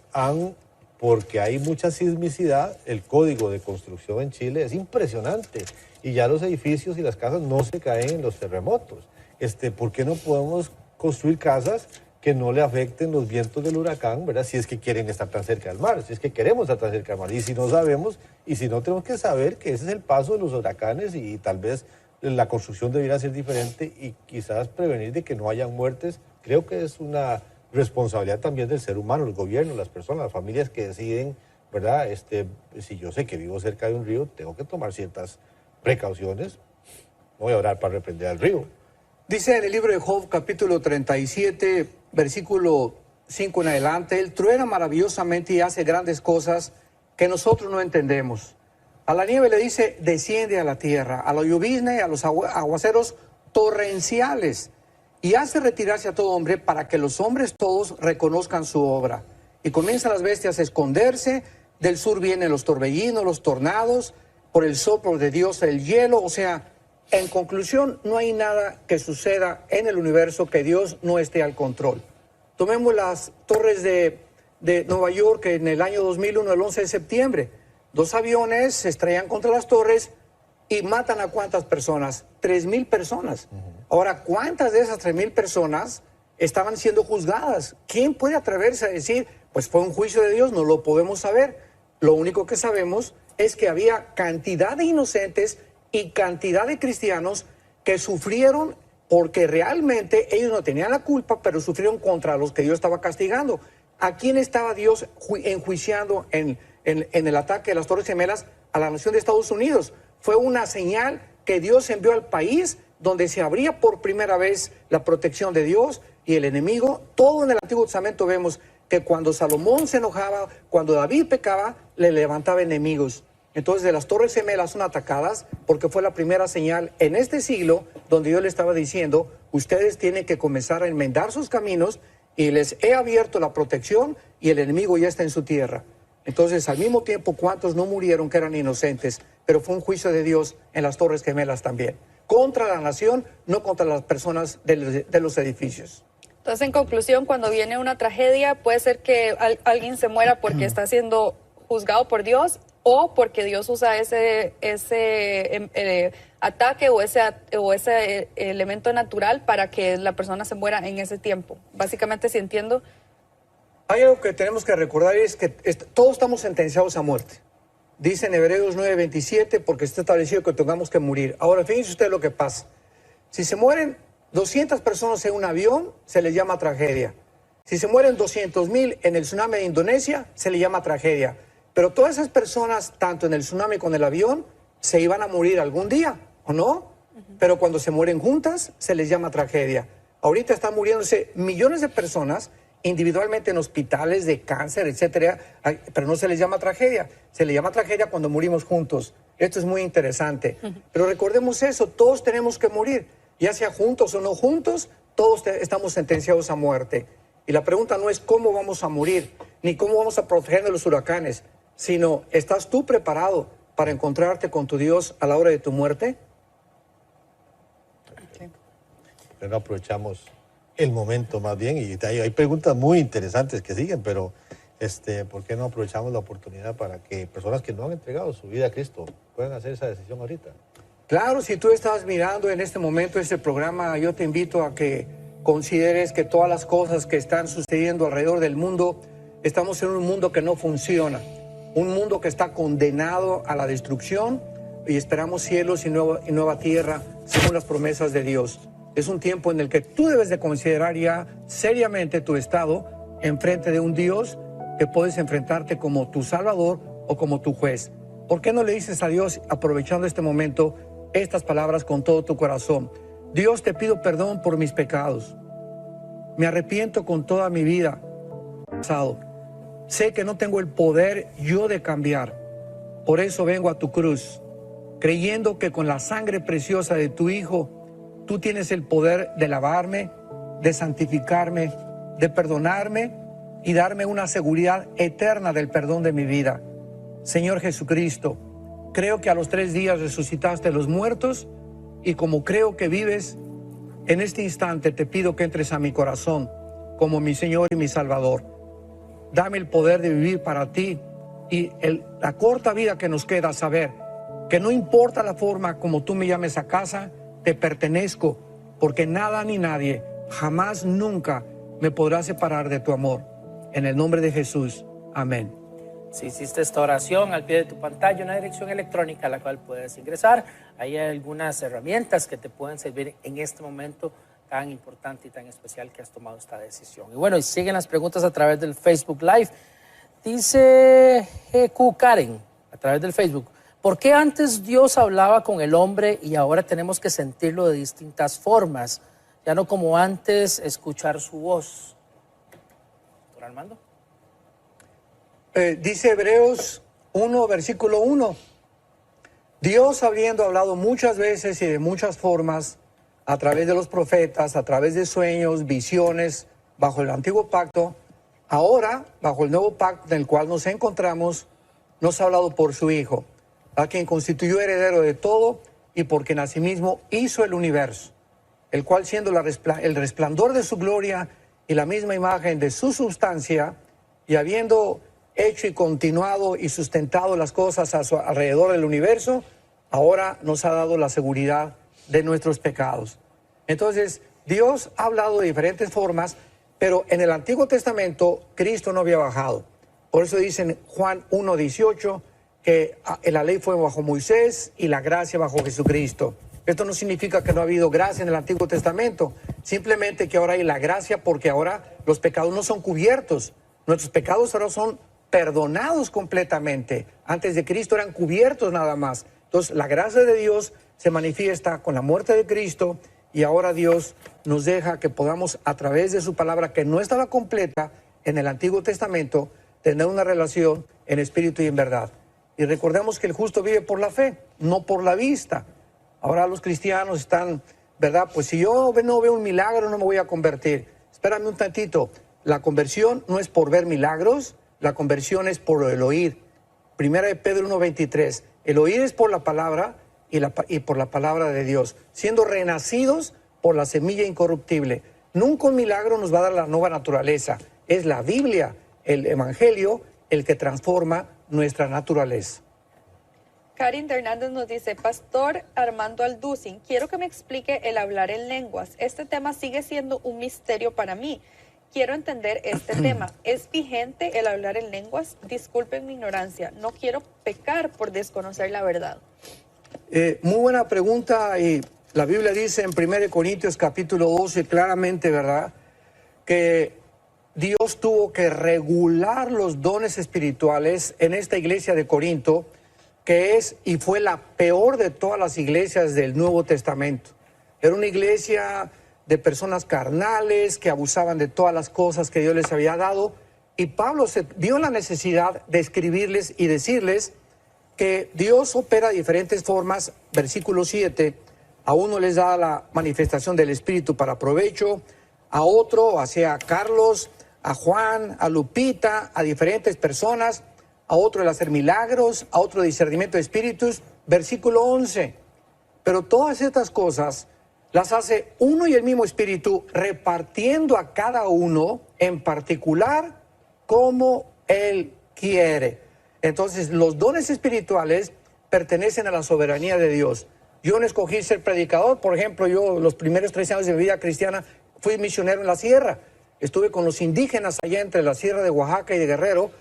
porque hay mucha sismicidad, el código de construcción en Chile es impresionante. Y ya los edificios y las casas no se caen en los terremotos. ¿Por qué no podemos construir casas que no le afecten los vientos del huracán, ¿verdad? Si es que quieren estar tan cerca del mar, si es que queremos estar tan cerca del mar. Y si no sabemos, y si no, tenemos que saber que ese es el paso de los huracanes, y tal vez la construcción debería ser diferente y quizás prevenir de que no haya muertes. Creo que es una responsabilidad también del ser humano, el gobierno, las personas, las familias que deciden, ¿verdad? Si yo sé que vivo cerca de un río, tengo que tomar ciertas precauciones. No voy a orar para reprender al río. Dice en el libro de Job, capítulo 37, versículo 5 en adelante, él truena maravillosamente y hace grandes cosas que nosotros no entendemos. A la nieve le dice, desciende a la tierra, a la llovizna y a los aguaceros torrenciales, y hace retirarse a todo hombre para que los hombres todos reconozcan su obra. Y comienzan las bestias a esconderse, del sur vienen los torbellinos, los tornados, por el soplo de Dios el hielo. O sea, en conclusión, no hay nada que suceda en el universo que Dios no esté al control. Tomemos las torres de Nueva York en el año 2001, el 11 de septiembre. 2 aviones se estrellan contra las torres y matan a ¿cuántas personas? 3,000 personas. Ahora, ¿cuántas de esas 3,000 personas estaban siendo juzgadas? ¿Quién puede atreverse a decir, pues fue un juicio de Dios? No lo podemos saber. Lo único que sabemos es que había cantidad de inocentes y cantidad de cristianos que sufrieron porque realmente ellos no tenían la culpa, pero sufrieron contra los que Dios estaba castigando. ¿A quién estaba Dios enjuiciando en el ataque de las Torres Gemelas? A la nación de Estados Unidos. Fue una señal que Dios envió al país donde se abría por primera vez la protección de Dios y el enemigo. Todo en el Antiguo Testamento vemos que cuando Salomón se enojaba, cuando David pecaba, le levantaba enemigos. Entonces, de las Torres Gemelas son atacadas porque fue la primera señal en este siglo donde Dios le estaba diciendo, ustedes tienen que comenzar a enmendar sus caminos y les he abierto la protección y el enemigo ya está en su tierra. Entonces, al mismo tiempo, ¿cuántos no murieron que eran inocentes? Pero fue un juicio de Dios en las Torres Gemelas también. Contra la nación, no contra las personas de los edificios. Entonces, en conclusión, cuando viene una tragedia, puede ser que alguien se muera porque está siendo juzgado por Dios o porque Dios usa ese ataque o ese elemento natural para que la persona se muera en ese tiempo. Básicamente, si entiendo. Hay algo que tenemos que recordar y es que todos estamos sentenciados a muerte. Dice en Hebreos 9:27, porque está establecido que tengamos que morir. Ahora, fíjense usted lo que pasa. Si se mueren 200 personas en un avión, se les llama tragedia. Si se mueren 200,000 en el tsunami de Indonesia, se le llama tragedia. Pero todas esas personas, tanto en el tsunami como en el avión, se iban a morir algún día, ¿o no? Pero cuando se mueren juntas, se les llama tragedia. Ahorita están muriéndose millones de personas, individualmente en hospitales de cáncer, etcétera, pero no se les llama tragedia. Se les llama tragedia cuando morimos juntos. Esto es muy interesante. Pero recordemos eso, todos tenemos que morir, ya sea juntos o no juntos, todos estamos sentenciados a muerte. Y la pregunta no es cómo vamos a morir, ni cómo vamos a proteger de los huracanes, sino, ¿estás tú preparado para encontrarte con tu Dios a la hora de tu muerte? Pero no aprovechamos el momento más bien, y hay preguntas muy interesantes que siguen, pero ¿por qué no aprovechamos la oportunidad para que personas que no han entregado su vida a Cristo puedan hacer esa decisión ahorita? Claro, si tú estás mirando en este momento este programa, yo te invito a que consideres que todas las cosas que están sucediendo alrededor del mundo, estamos en un mundo que no funciona, un mundo que está condenado a la destrucción, y esperamos cielos y nueva tierra según las promesas de Dios. Es un tiempo en el que tú debes de considerar ya seriamente tu estado enfrente de un Dios que puedes enfrentarte como tu Salvador o como tu juez. ¿Por qué no le dices a Dios, aprovechando este momento, estas palabras con todo tu corazón? Dios, te pido perdón por mis pecados. Me arrepiento con toda mi vida pasado. Sé que no tengo el poder yo de cambiar. Por eso vengo a tu cruz, creyendo que con la sangre preciosa de tu Hijo, tú tienes el poder de lavarme, de santificarme, de perdonarme y darme una seguridad eterna del perdón de mi vida. Señor Jesucristo, creo que a los 3 días resucitaste a los muertos, y como creo que vives, en este instante te pido que entres a mi corazón como mi Señor y mi Salvador. Dame el poder de vivir para ti y la corta vida que nos queda, saber que no importa la forma como tú me llames a casa, te pertenezco, porque nada ni nadie, jamás, nunca me podrá separar de tu amor. En el nombre de Jesús. Amén. Si hiciste esta oración, al pie de tu pantalla una dirección electrónica a la cual puedes ingresar. Ahí hay algunas herramientas que te pueden servir en este momento tan importante y tan especial que has tomado esta decisión. Y bueno, y siguen las preguntas a través del Facebook Live. Dice GQ Karen, a través del Facebook: ¿por qué antes Dios hablaba con el hombre y ahora tenemos que sentirlo de distintas formas? Ya no como antes escuchar su voz. ¿Doctor Armando? Dice Hebreos 1, versículo 1. Dios, habiendo hablado muchas veces y de muchas formas, a través de los profetas, a través de sueños, visiones, bajo el antiguo pacto, ahora, bajo el nuevo pacto en el cual nos encontramos, nos ha hablado por su Hijo, a quien constituyó heredero de todo y por quien asimismo hizo el universo, el cual, siendo el resplandor de su gloria y la misma imagen de su sustancia, y habiendo hecho y continuado y sustentado las cosas a su alrededor del universo, ahora nos ha dado la seguridad de nuestros pecados. Entonces, Dios ha hablado de diferentes formas, pero en el Antiguo Testamento Cristo no había bajado. Por eso dice en Juan 1:18 que la ley fue bajo Moisés y la gracia bajo Jesucristo. Esto no significa que no ha habido gracia en el Antiguo Testamento, simplemente que ahora hay la gracia, porque ahora los pecados no son cubiertos. Nuestros pecados ahora son perdonados completamente. Antes de Cristo eran cubiertos nada más. Entonces la gracia de Dios se manifiesta con la muerte de Cristo, y ahora Dios nos deja que podamos, a través de su palabra que no estaba completa en el Antiguo Testamento, tener una relación en espíritu y en verdad. Y recordemos que el justo vive por la fe, no por la vista. Ahora los cristianos están, ¿verdad? Pues si yo no veo un milagro, no me voy a convertir. Espérame un tantito. La conversión no es por ver milagros, la conversión es por el oír. Primera de Pedro 1:23. El oír es por la palabra y por la palabra de Dios, siendo renacidos por la semilla incorruptible. Nunca un milagro nos va a dar la nueva naturaleza. Es la Biblia, el Evangelio, el que transforma nuestra naturaleza. Karin de Hernández nos dice: Pastor Armando Alducin, quiero que me explique el hablar en lenguas. Este tema sigue siendo un misterio para mí. Quiero entender este tema. ¿Es vigente el hablar en lenguas? Disculpen mi ignorancia. No quiero pecar por desconocer la verdad. Muy buena pregunta, y la Biblia dice en 1 Corintios capítulo 12 claramente, ¿verdad?, que Dios tuvo que regular los dones espirituales en esta iglesia de Corinto, que es y fue la peor de todas las iglesias del Nuevo Testamento. Era una iglesia de personas carnales que abusaban de todas las cosas que Dios les había dado. Y Pablo se vio la necesidad de escribirles y decirles que Dios opera de diferentes formas. Versículo 7, a uno les da la manifestación del Espíritu para provecho, a otro, hacia Carlos, a Juan, a Lupita, a diferentes personas, a otro el hacer milagros, a otro discernimiento de espíritus. Versículo 11, pero todas estas cosas las hace uno y el mismo Espíritu, repartiendo a cada uno en particular como Él quiere. Entonces, los dones espirituales pertenecen a la soberanía de Dios. Yo no escogí ser predicador. Por ejemplo, yo los primeros 13 años de mi vida cristiana fui misionero en la sierra. Estuve con los indígenas allá entre la sierra de Oaxaca y de Guerrero,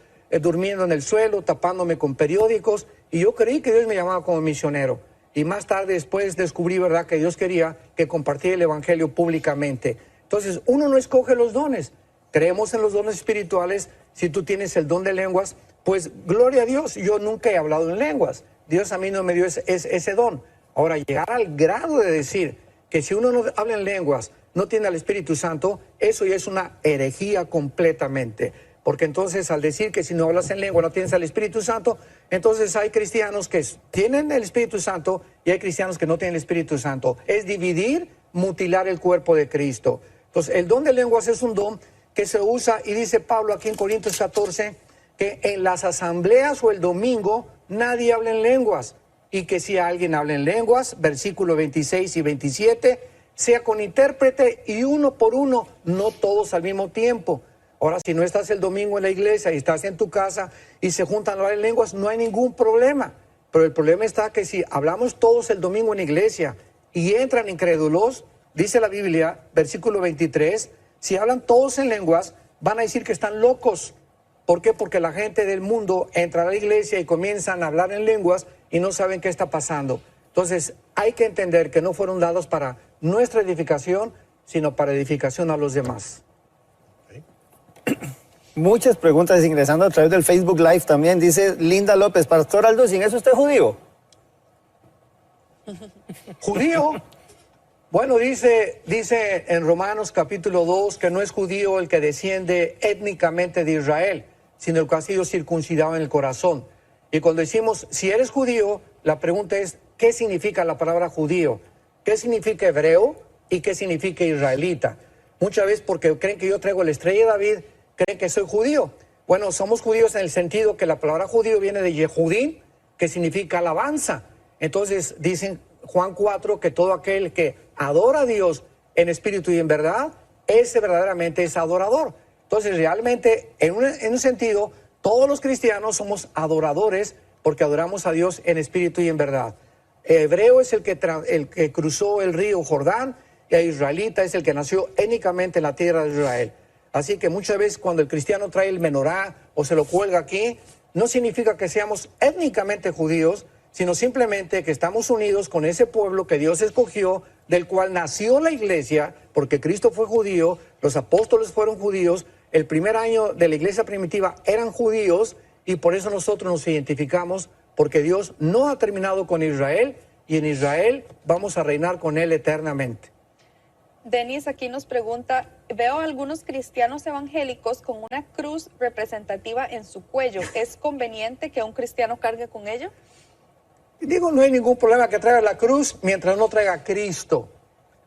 durmiendo en el suelo, tapándome con periódicos, y yo creí que Dios me llamaba como misionero. Y más tarde después descubrí, ¿verdad?, que Dios quería que compartiera el evangelio públicamente. Entonces, uno no escoge los dones. Creemos en los dones espirituales. Si tú tienes el don de lenguas, pues gloria a Dios. Yo nunca he hablado en lenguas. Dios a mí no me dio ese don. Ahora, llegar al grado de decir que si uno no habla en lenguas, no tiene al Espíritu Santo, eso ya es una herejía completamente. Porque entonces, al decir que si no hablas en lengua no tienes al Espíritu Santo, entonces hay cristianos que tienen el Espíritu Santo y hay cristianos que no tienen el Espíritu Santo. Es dividir, mutilar el cuerpo de Cristo. Entonces, el don de lenguas es un don que se usa, y dice Pablo aquí en Corintios 14, que en las asambleas o el domingo nadie habla en lenguas, y que si alguien habla en lenguas, versículos 26 y 27, sea con intérprete y uno por uno, no todos al mismo tiempo. Ahora, si no estás el domingo en la iglesia y estás en tu casa y se juntan a hablar en lenguas, no hay ningún problema. Pero el problema está que si hablamos todos el domingo en la iglesia y entran incrédulos, dice la Biblia, versículo 23, si hablan todos en lenguas, van a decir que están locos. ¿Por qué? Porque la gente del mundo entra a la iglesia y comienzan a hablar en lenguas y no saben qué está pasando. Entonces, hay que entender que no fueron dados para nuestra edificación, sino para edificación a los demás. Muchas preguntas ingresando a través del Facebook Live también. Dice Linda López, Pastor Aldo, ¿sin eso usted es judío? ¿Judío? Bueno, dice en Romanos capítulo 2 que no es judío el que desciende étnicamente de Israel, sino el que ha sido circuncidado en el corazón. Y cuando decimos, si eres judío, la pregunta es, ¿qué significa la palabra judío? ¿Qué significa hebreo y qué significa israelita? Muchas veces porque creen que yo traigo la estrella de David, creen que soy judío. Bueno, somos judíos en el sentido que la palabra judío viene de Yehudim, que significa alabanza. Entonces dicen Juan 4 que todo aquel que adora a Dios en espíritu y en verdad, ese verdaderamente es adorador. Entonces realmente, en un sentido, todos los cristianos somos adoradores porque adoramos a Dios en espíritu y en verdad. Hebreo es el que cruzó el río Jordán, y a israelita es el que nació étnicamente en la tierra de Israel. Así que muchas veces cuando el cristiano trae el menorá o se lo cuelga aquí, no significa que seamos étnicamente judíos, sino simplemente que estamos unidos con ese pueblo que Dios escogió, del cual nació la iglesia, porque Cristo fue judío, los apóstoles fueron judíos, el primer año de la iglesia primitiva eran judíos, y por eso nosotros nos identificamos, porque Dios no ha terminado con Israel, y en Israel vamos a reinar con Él eternamente. Denis aquí nos pregunta, veo a algunos cristianos evangélicos con una cruz representativa en su cuello. ¿Es conveniente que un cristiano cargue con ello? Digo, no hay ningún problema que traiga la cruz mientras no traiga a Cristo,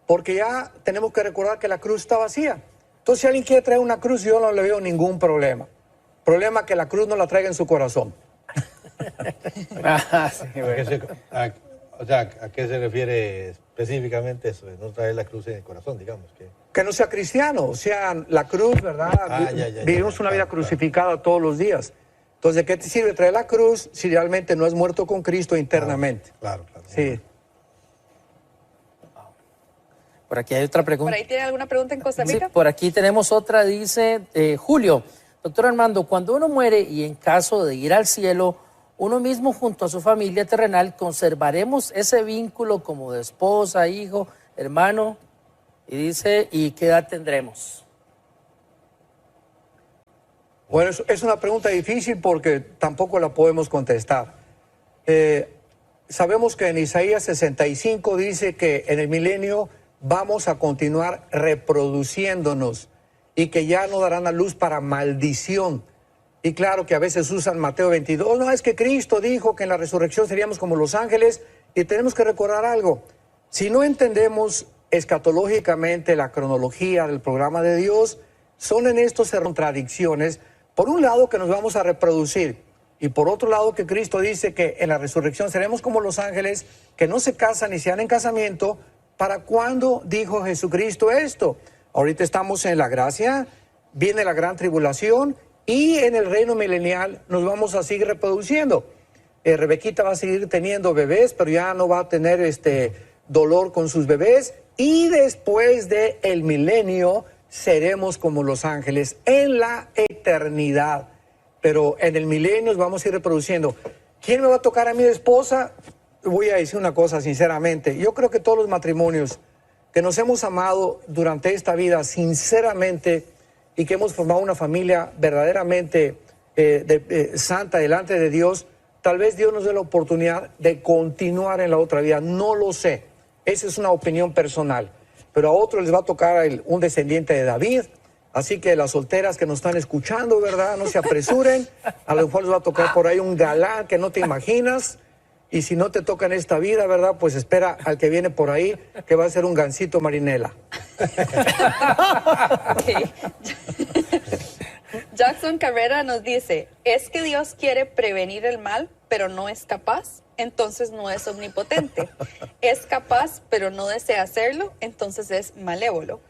porque ya tenemos que recordar que la cruz está vacía. Entonces, si alguien quiere traer una cruz, yo no le veo ningún problema. Problema que la cruz no la traiga en su corazón. O sea, ¿a qué se refiere específicamente eso de no traer la cruz en el corazón, digamos? Que no sea cristiano, o sea, la cruz, ¿verdad? Vivimos una vida crucificada todos los días. Entonces, ¿de qué te sirve traer la cruz si realmente no has muerto con Cristo internamente? Claro. Sí. Por aquí hay otra pregunta. ¿Por ahí tiene alguna pregunta en Costa Rica? Sí, por aquí tenemos otra, dice Julio. Doctor Armando, cuando uno muere y en caso de ir al cielo, uno mismo junto a su familia terrenal, ¿conservaremos ese vínculo como de esposa, hijo, hermano? Y dice, ¿y qué edad tendremos? Bueno, es una pregunta difícil porque tampoco la podemos contestar. Sabemos que en Isaías 65 dice que en el milenio vamos a continuar reproduciéndonos y que ya no darán a luz para maldición. Y claro que a veces usan Mateo 22, no, es que Cristo dijo que en la resurrección seríamos como los ángeles, y tenemos que recordar algo. Si no entendemos escatológicamente la cronología del programa de Dios, son en estos contradicciones. Por un lado que nos vamos a reproducir, y por otro lado que Cristo dice que en la resurrección seremos como los ángeles, que no se casan ni se dan en casamiento. ¿Para cuándo dijo Jesucristo esto? Ahorita estamos en la gracia, viene la gran tribulación, y en el reino milenial nos vamos a seguir reproduciendo. Rebequita va a seguir teniendo bebés, pero ya no va a tener dolor con sus bebés. Y después del milenio seremos como los ángeles en la eternidad. Pero en el milenio nos vamos a ir reproduciendo. ¿Quién me va a tocar a mi esposa? Voy a decir una cosa sinceramente. Yo creo que todos los matrimonios que nos hemos amado durante esta vida sinceramente y que hemos formado una familia verdaderamente santa delante de Dios, tal vez Dios nos dé la oportunidad de continuar en la otra vida. No lo sé. Esa es una opinión personal. Pero a otros les va a tocar un descendiente de David. Así que las solteras que nos están escuchando, ¿verdad? No se apresuren. A lo mejor les va a tocar por ahí un galán que no te imaginas. Y si no te toca en esta vida, ¿verdad? Pues espera al que viene por ahí, que va a ser un gansito marinela. Jackson Carrera nos dice, ¿es que Dios quiere prevenir el mal, pero no es capaz? Entonces no es omnipotente. Es capaz, pero no desea hacerlo, entonces es malévolo.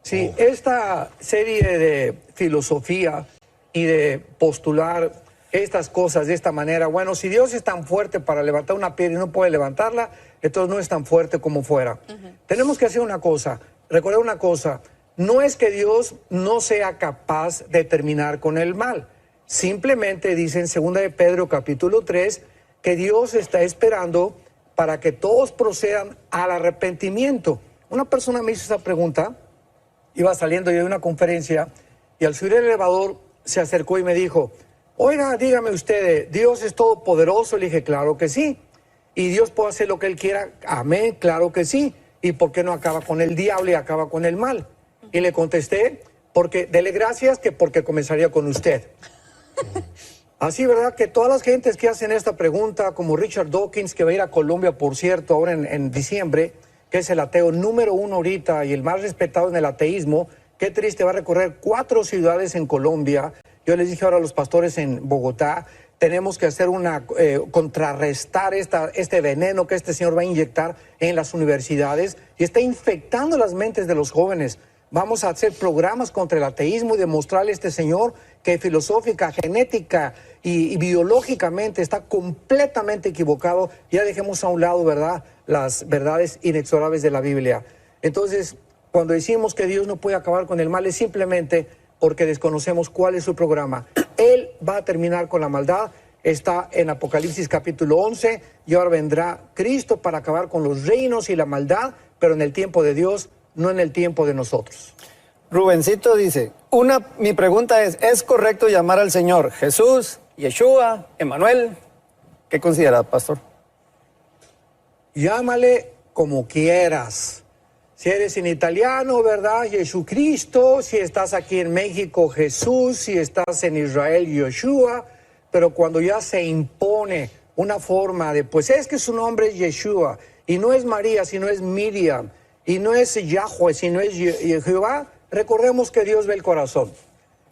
Sí, esta serie de filosofía y de postular estas cosas de esta manera, bueno, si Dios es tan fuerte para levantar una piedra y no puede levantarla, entonces no es tan fuerte como fuera. Tenemos que hacer una cosa, recordar una cosa, no es que Dios no sea capaz de terminar con el mal. Simplemente dice en 2 de Pedro capítulo 3 que Dios está esperando para que todos procedan al arrepentimiento. Una persona me hizo esa pregunta, iba saliendo yo de una conferencia y al subir el elevador se acercó y me dijo, oiga, dígame usted, ¿Dios es todopoderoso? Le dije, claro que sí. ¿Y Dios puede hacer lo que Él quiera? Amén, claro que sí. ¿Y por qué no acaba con el diablo y acaba con el mal? Y le contesté, porque dele gracias que porque comenzaría con usted. Así, ¿verdad? Que todas las gentes que hacen esta pregunta, como Richard Dawkins, que va a ir a Colombia, por cierto, ahora en diciembre, que es el ateo número 1 ahorita y el más respetado en el ateísmo, qué triste, va a recorrer 4 ciudades en Colombia. Yo les dije ahora a los pastores en Bogotá, tenemos que hacer contrarrestar este veneno que este señor va a inyectar en las universidades y está infectando las mentes de los jóvenes. Vamos a hacer programas contra el ateísmo y demostrarle a este señor que filosófica, genética y biológicamente está completamente equivocado. Ya dejemos a un lado, ¿verdad?, las verdades inexorables de la Biblia. Entonces, cuando decimos que Dios no puede acabar con el mal, es simplemente porque desconocemos cuál es su programa. Él va a terminar con la maldad. Está en Apocalipsis capítulo 11 y ahora vendrá Cristo para acabar con los reinos y la maldad, pero en el tiempo de Dios, no en el tiempo de nosotros. Rubencito dice, mi pregunta ¿es correcto llamar al Señor Jesús, Yeshua, Emmanuel? ¿Qué considera, pastor? Llámale como quieras. Si eres en italiano, ¿verdad? Jesucristo. Si estás aquí en México, Jesús. Si estás en Israel, Yeshua. Pero cuando ya se impone una forma de, pues es que su nombre es Yeshua, y no es María, sino es Miriam, y no es Yahweh, sino es Jehová, recordemos que Dios ve el corazón.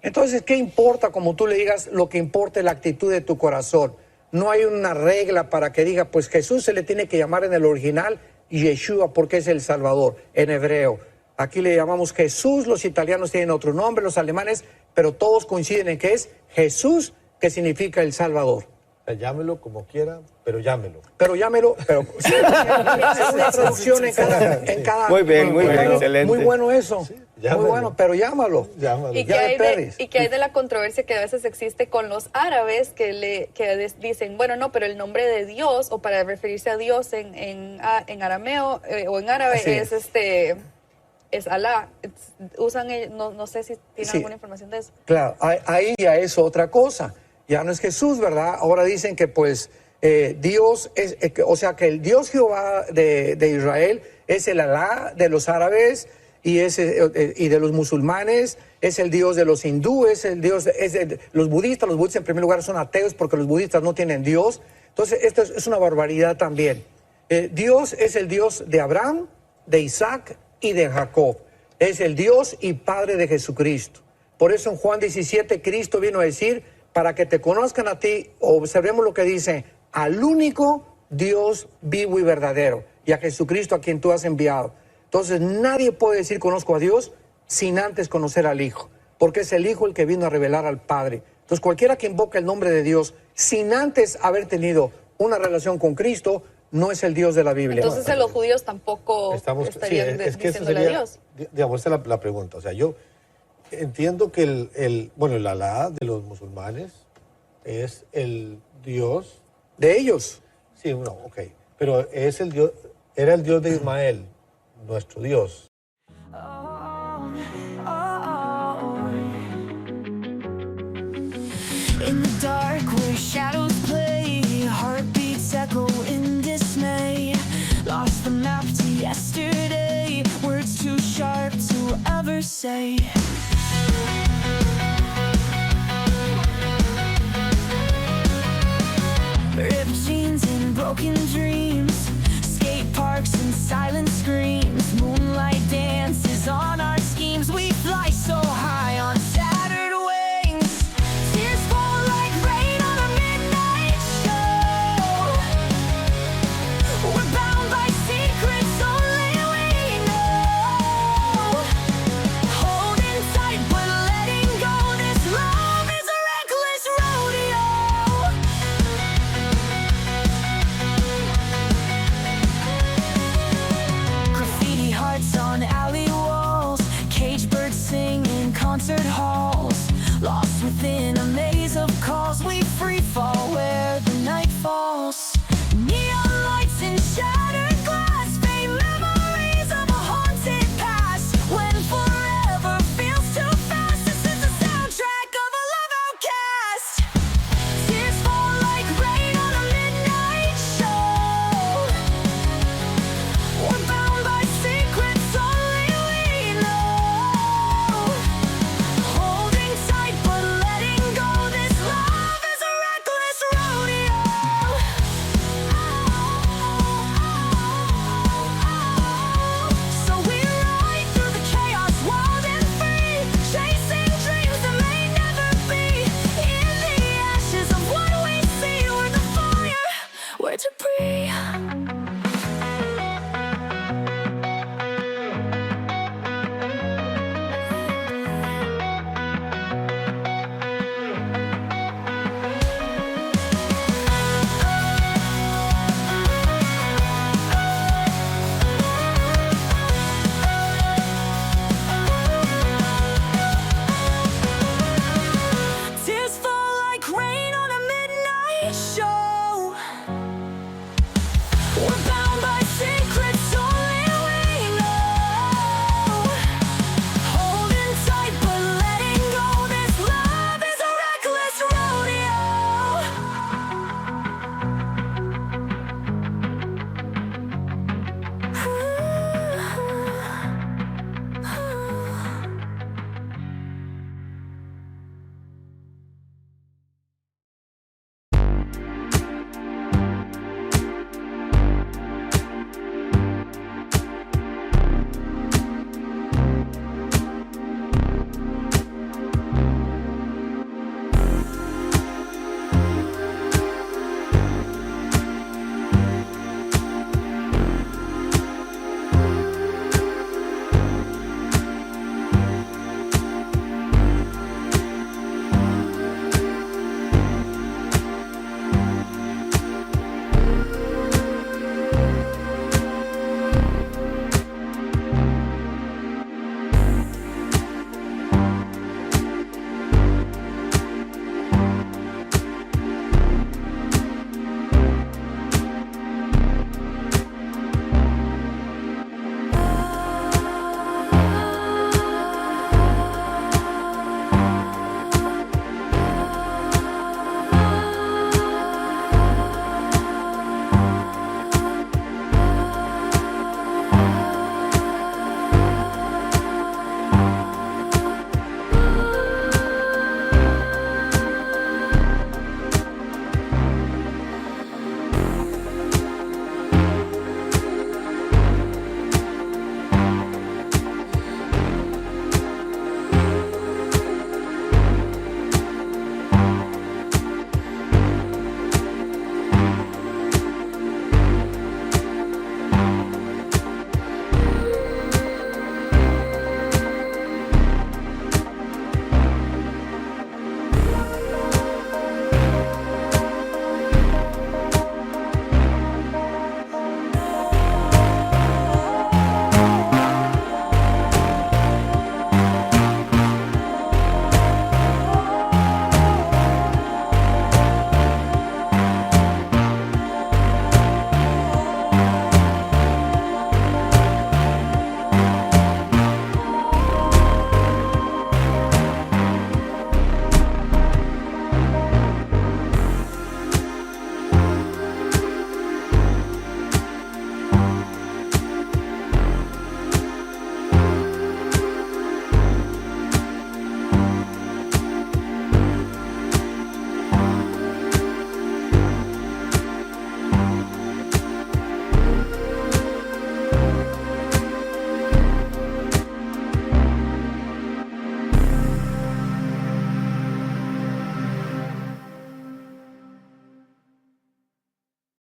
Entonces, ¿qué importa como tú le digas? Lo que importa es la actitud de tu corazón. No hay una regla para que diga, pues Jesús se le tiene que llamar en el original Yeshua porque es el Salvador, en hebreo. Aquí le llamamos Jesús, los italianos tienen otro nombre, los alemanes, pero todos coinciden en que es Jesús, que significa el Salvador. Llámelo como quiera, pero llámelo. Pero llámelo, pero sí, es una traducción en cada... Muy bien, excelente. Muy bueno eso, sí, muy bueno, pero llámalo. ¿Y qué hay de la controversia que a veces existe con los árabes que dicen, bueno, no, pero el nombre de Dios, o para referirse a Dios en arameo o en árabe, sí, es Alá. Usan, no sé si tienen alguna información de eso. Claro, ahí ya es otra cosa. Ya no es Jesús, ¿verdad? Ahora dicen que pues Dios es, o sea que el Dios Jehová de Israel es el Alá de los árabes y de los musulmanes, es el Dios de los hindúes, el Dios los budistas en primer lugar son ateos porque los budistas no tienen Dios. Entonces esto es una barbaridad también. Dios es el Dios de Abraham, de Isaac y de Jacob. Es el Dios y Padre de Jesucristo. Por eso en Juan 17 Cristo vino a decir, para que te conozcan a ti, observemos lo que dice, al único Dios vivo y verdadero, y a Jesucristo a quien tú has enviado. Entonces nadie puede decir conozco a Dios sin antes conocer al Hijo, porque es el Hijo el que vino a revelar al Padre. Entonces cualquiera que invoque el nombre de Dios sin antes haber tenido una relación con Cristo, no es el Dios de la Biblia. Entonces los judíos tampoco estarían diciéndole a Dios. Digamos, esa es la pregunta. O sea, yo entiendo que el Alá de los musulmanes es el Dios de ellos. Sí, no, ok. Pero es el Dios, era el Dios de Ismael, nuestro Dios. In the dark where shadows play, heartbeats echo in dismay. Lost the map to yesterday, words too sharp to ever say. Ripped jeans and broken dreams, skate parks and silent screams, moonlight dances on our schemes. We fly so high on shattered wings, tears fall like rain on a midnight show. We're bound by secrets only we know, holding tight but letting go. This love is a reckless rodeo. Graffiti hearts on alley walls, cage birds sing in concert halls. Lost within a maze of calls, we free fall where the night falls.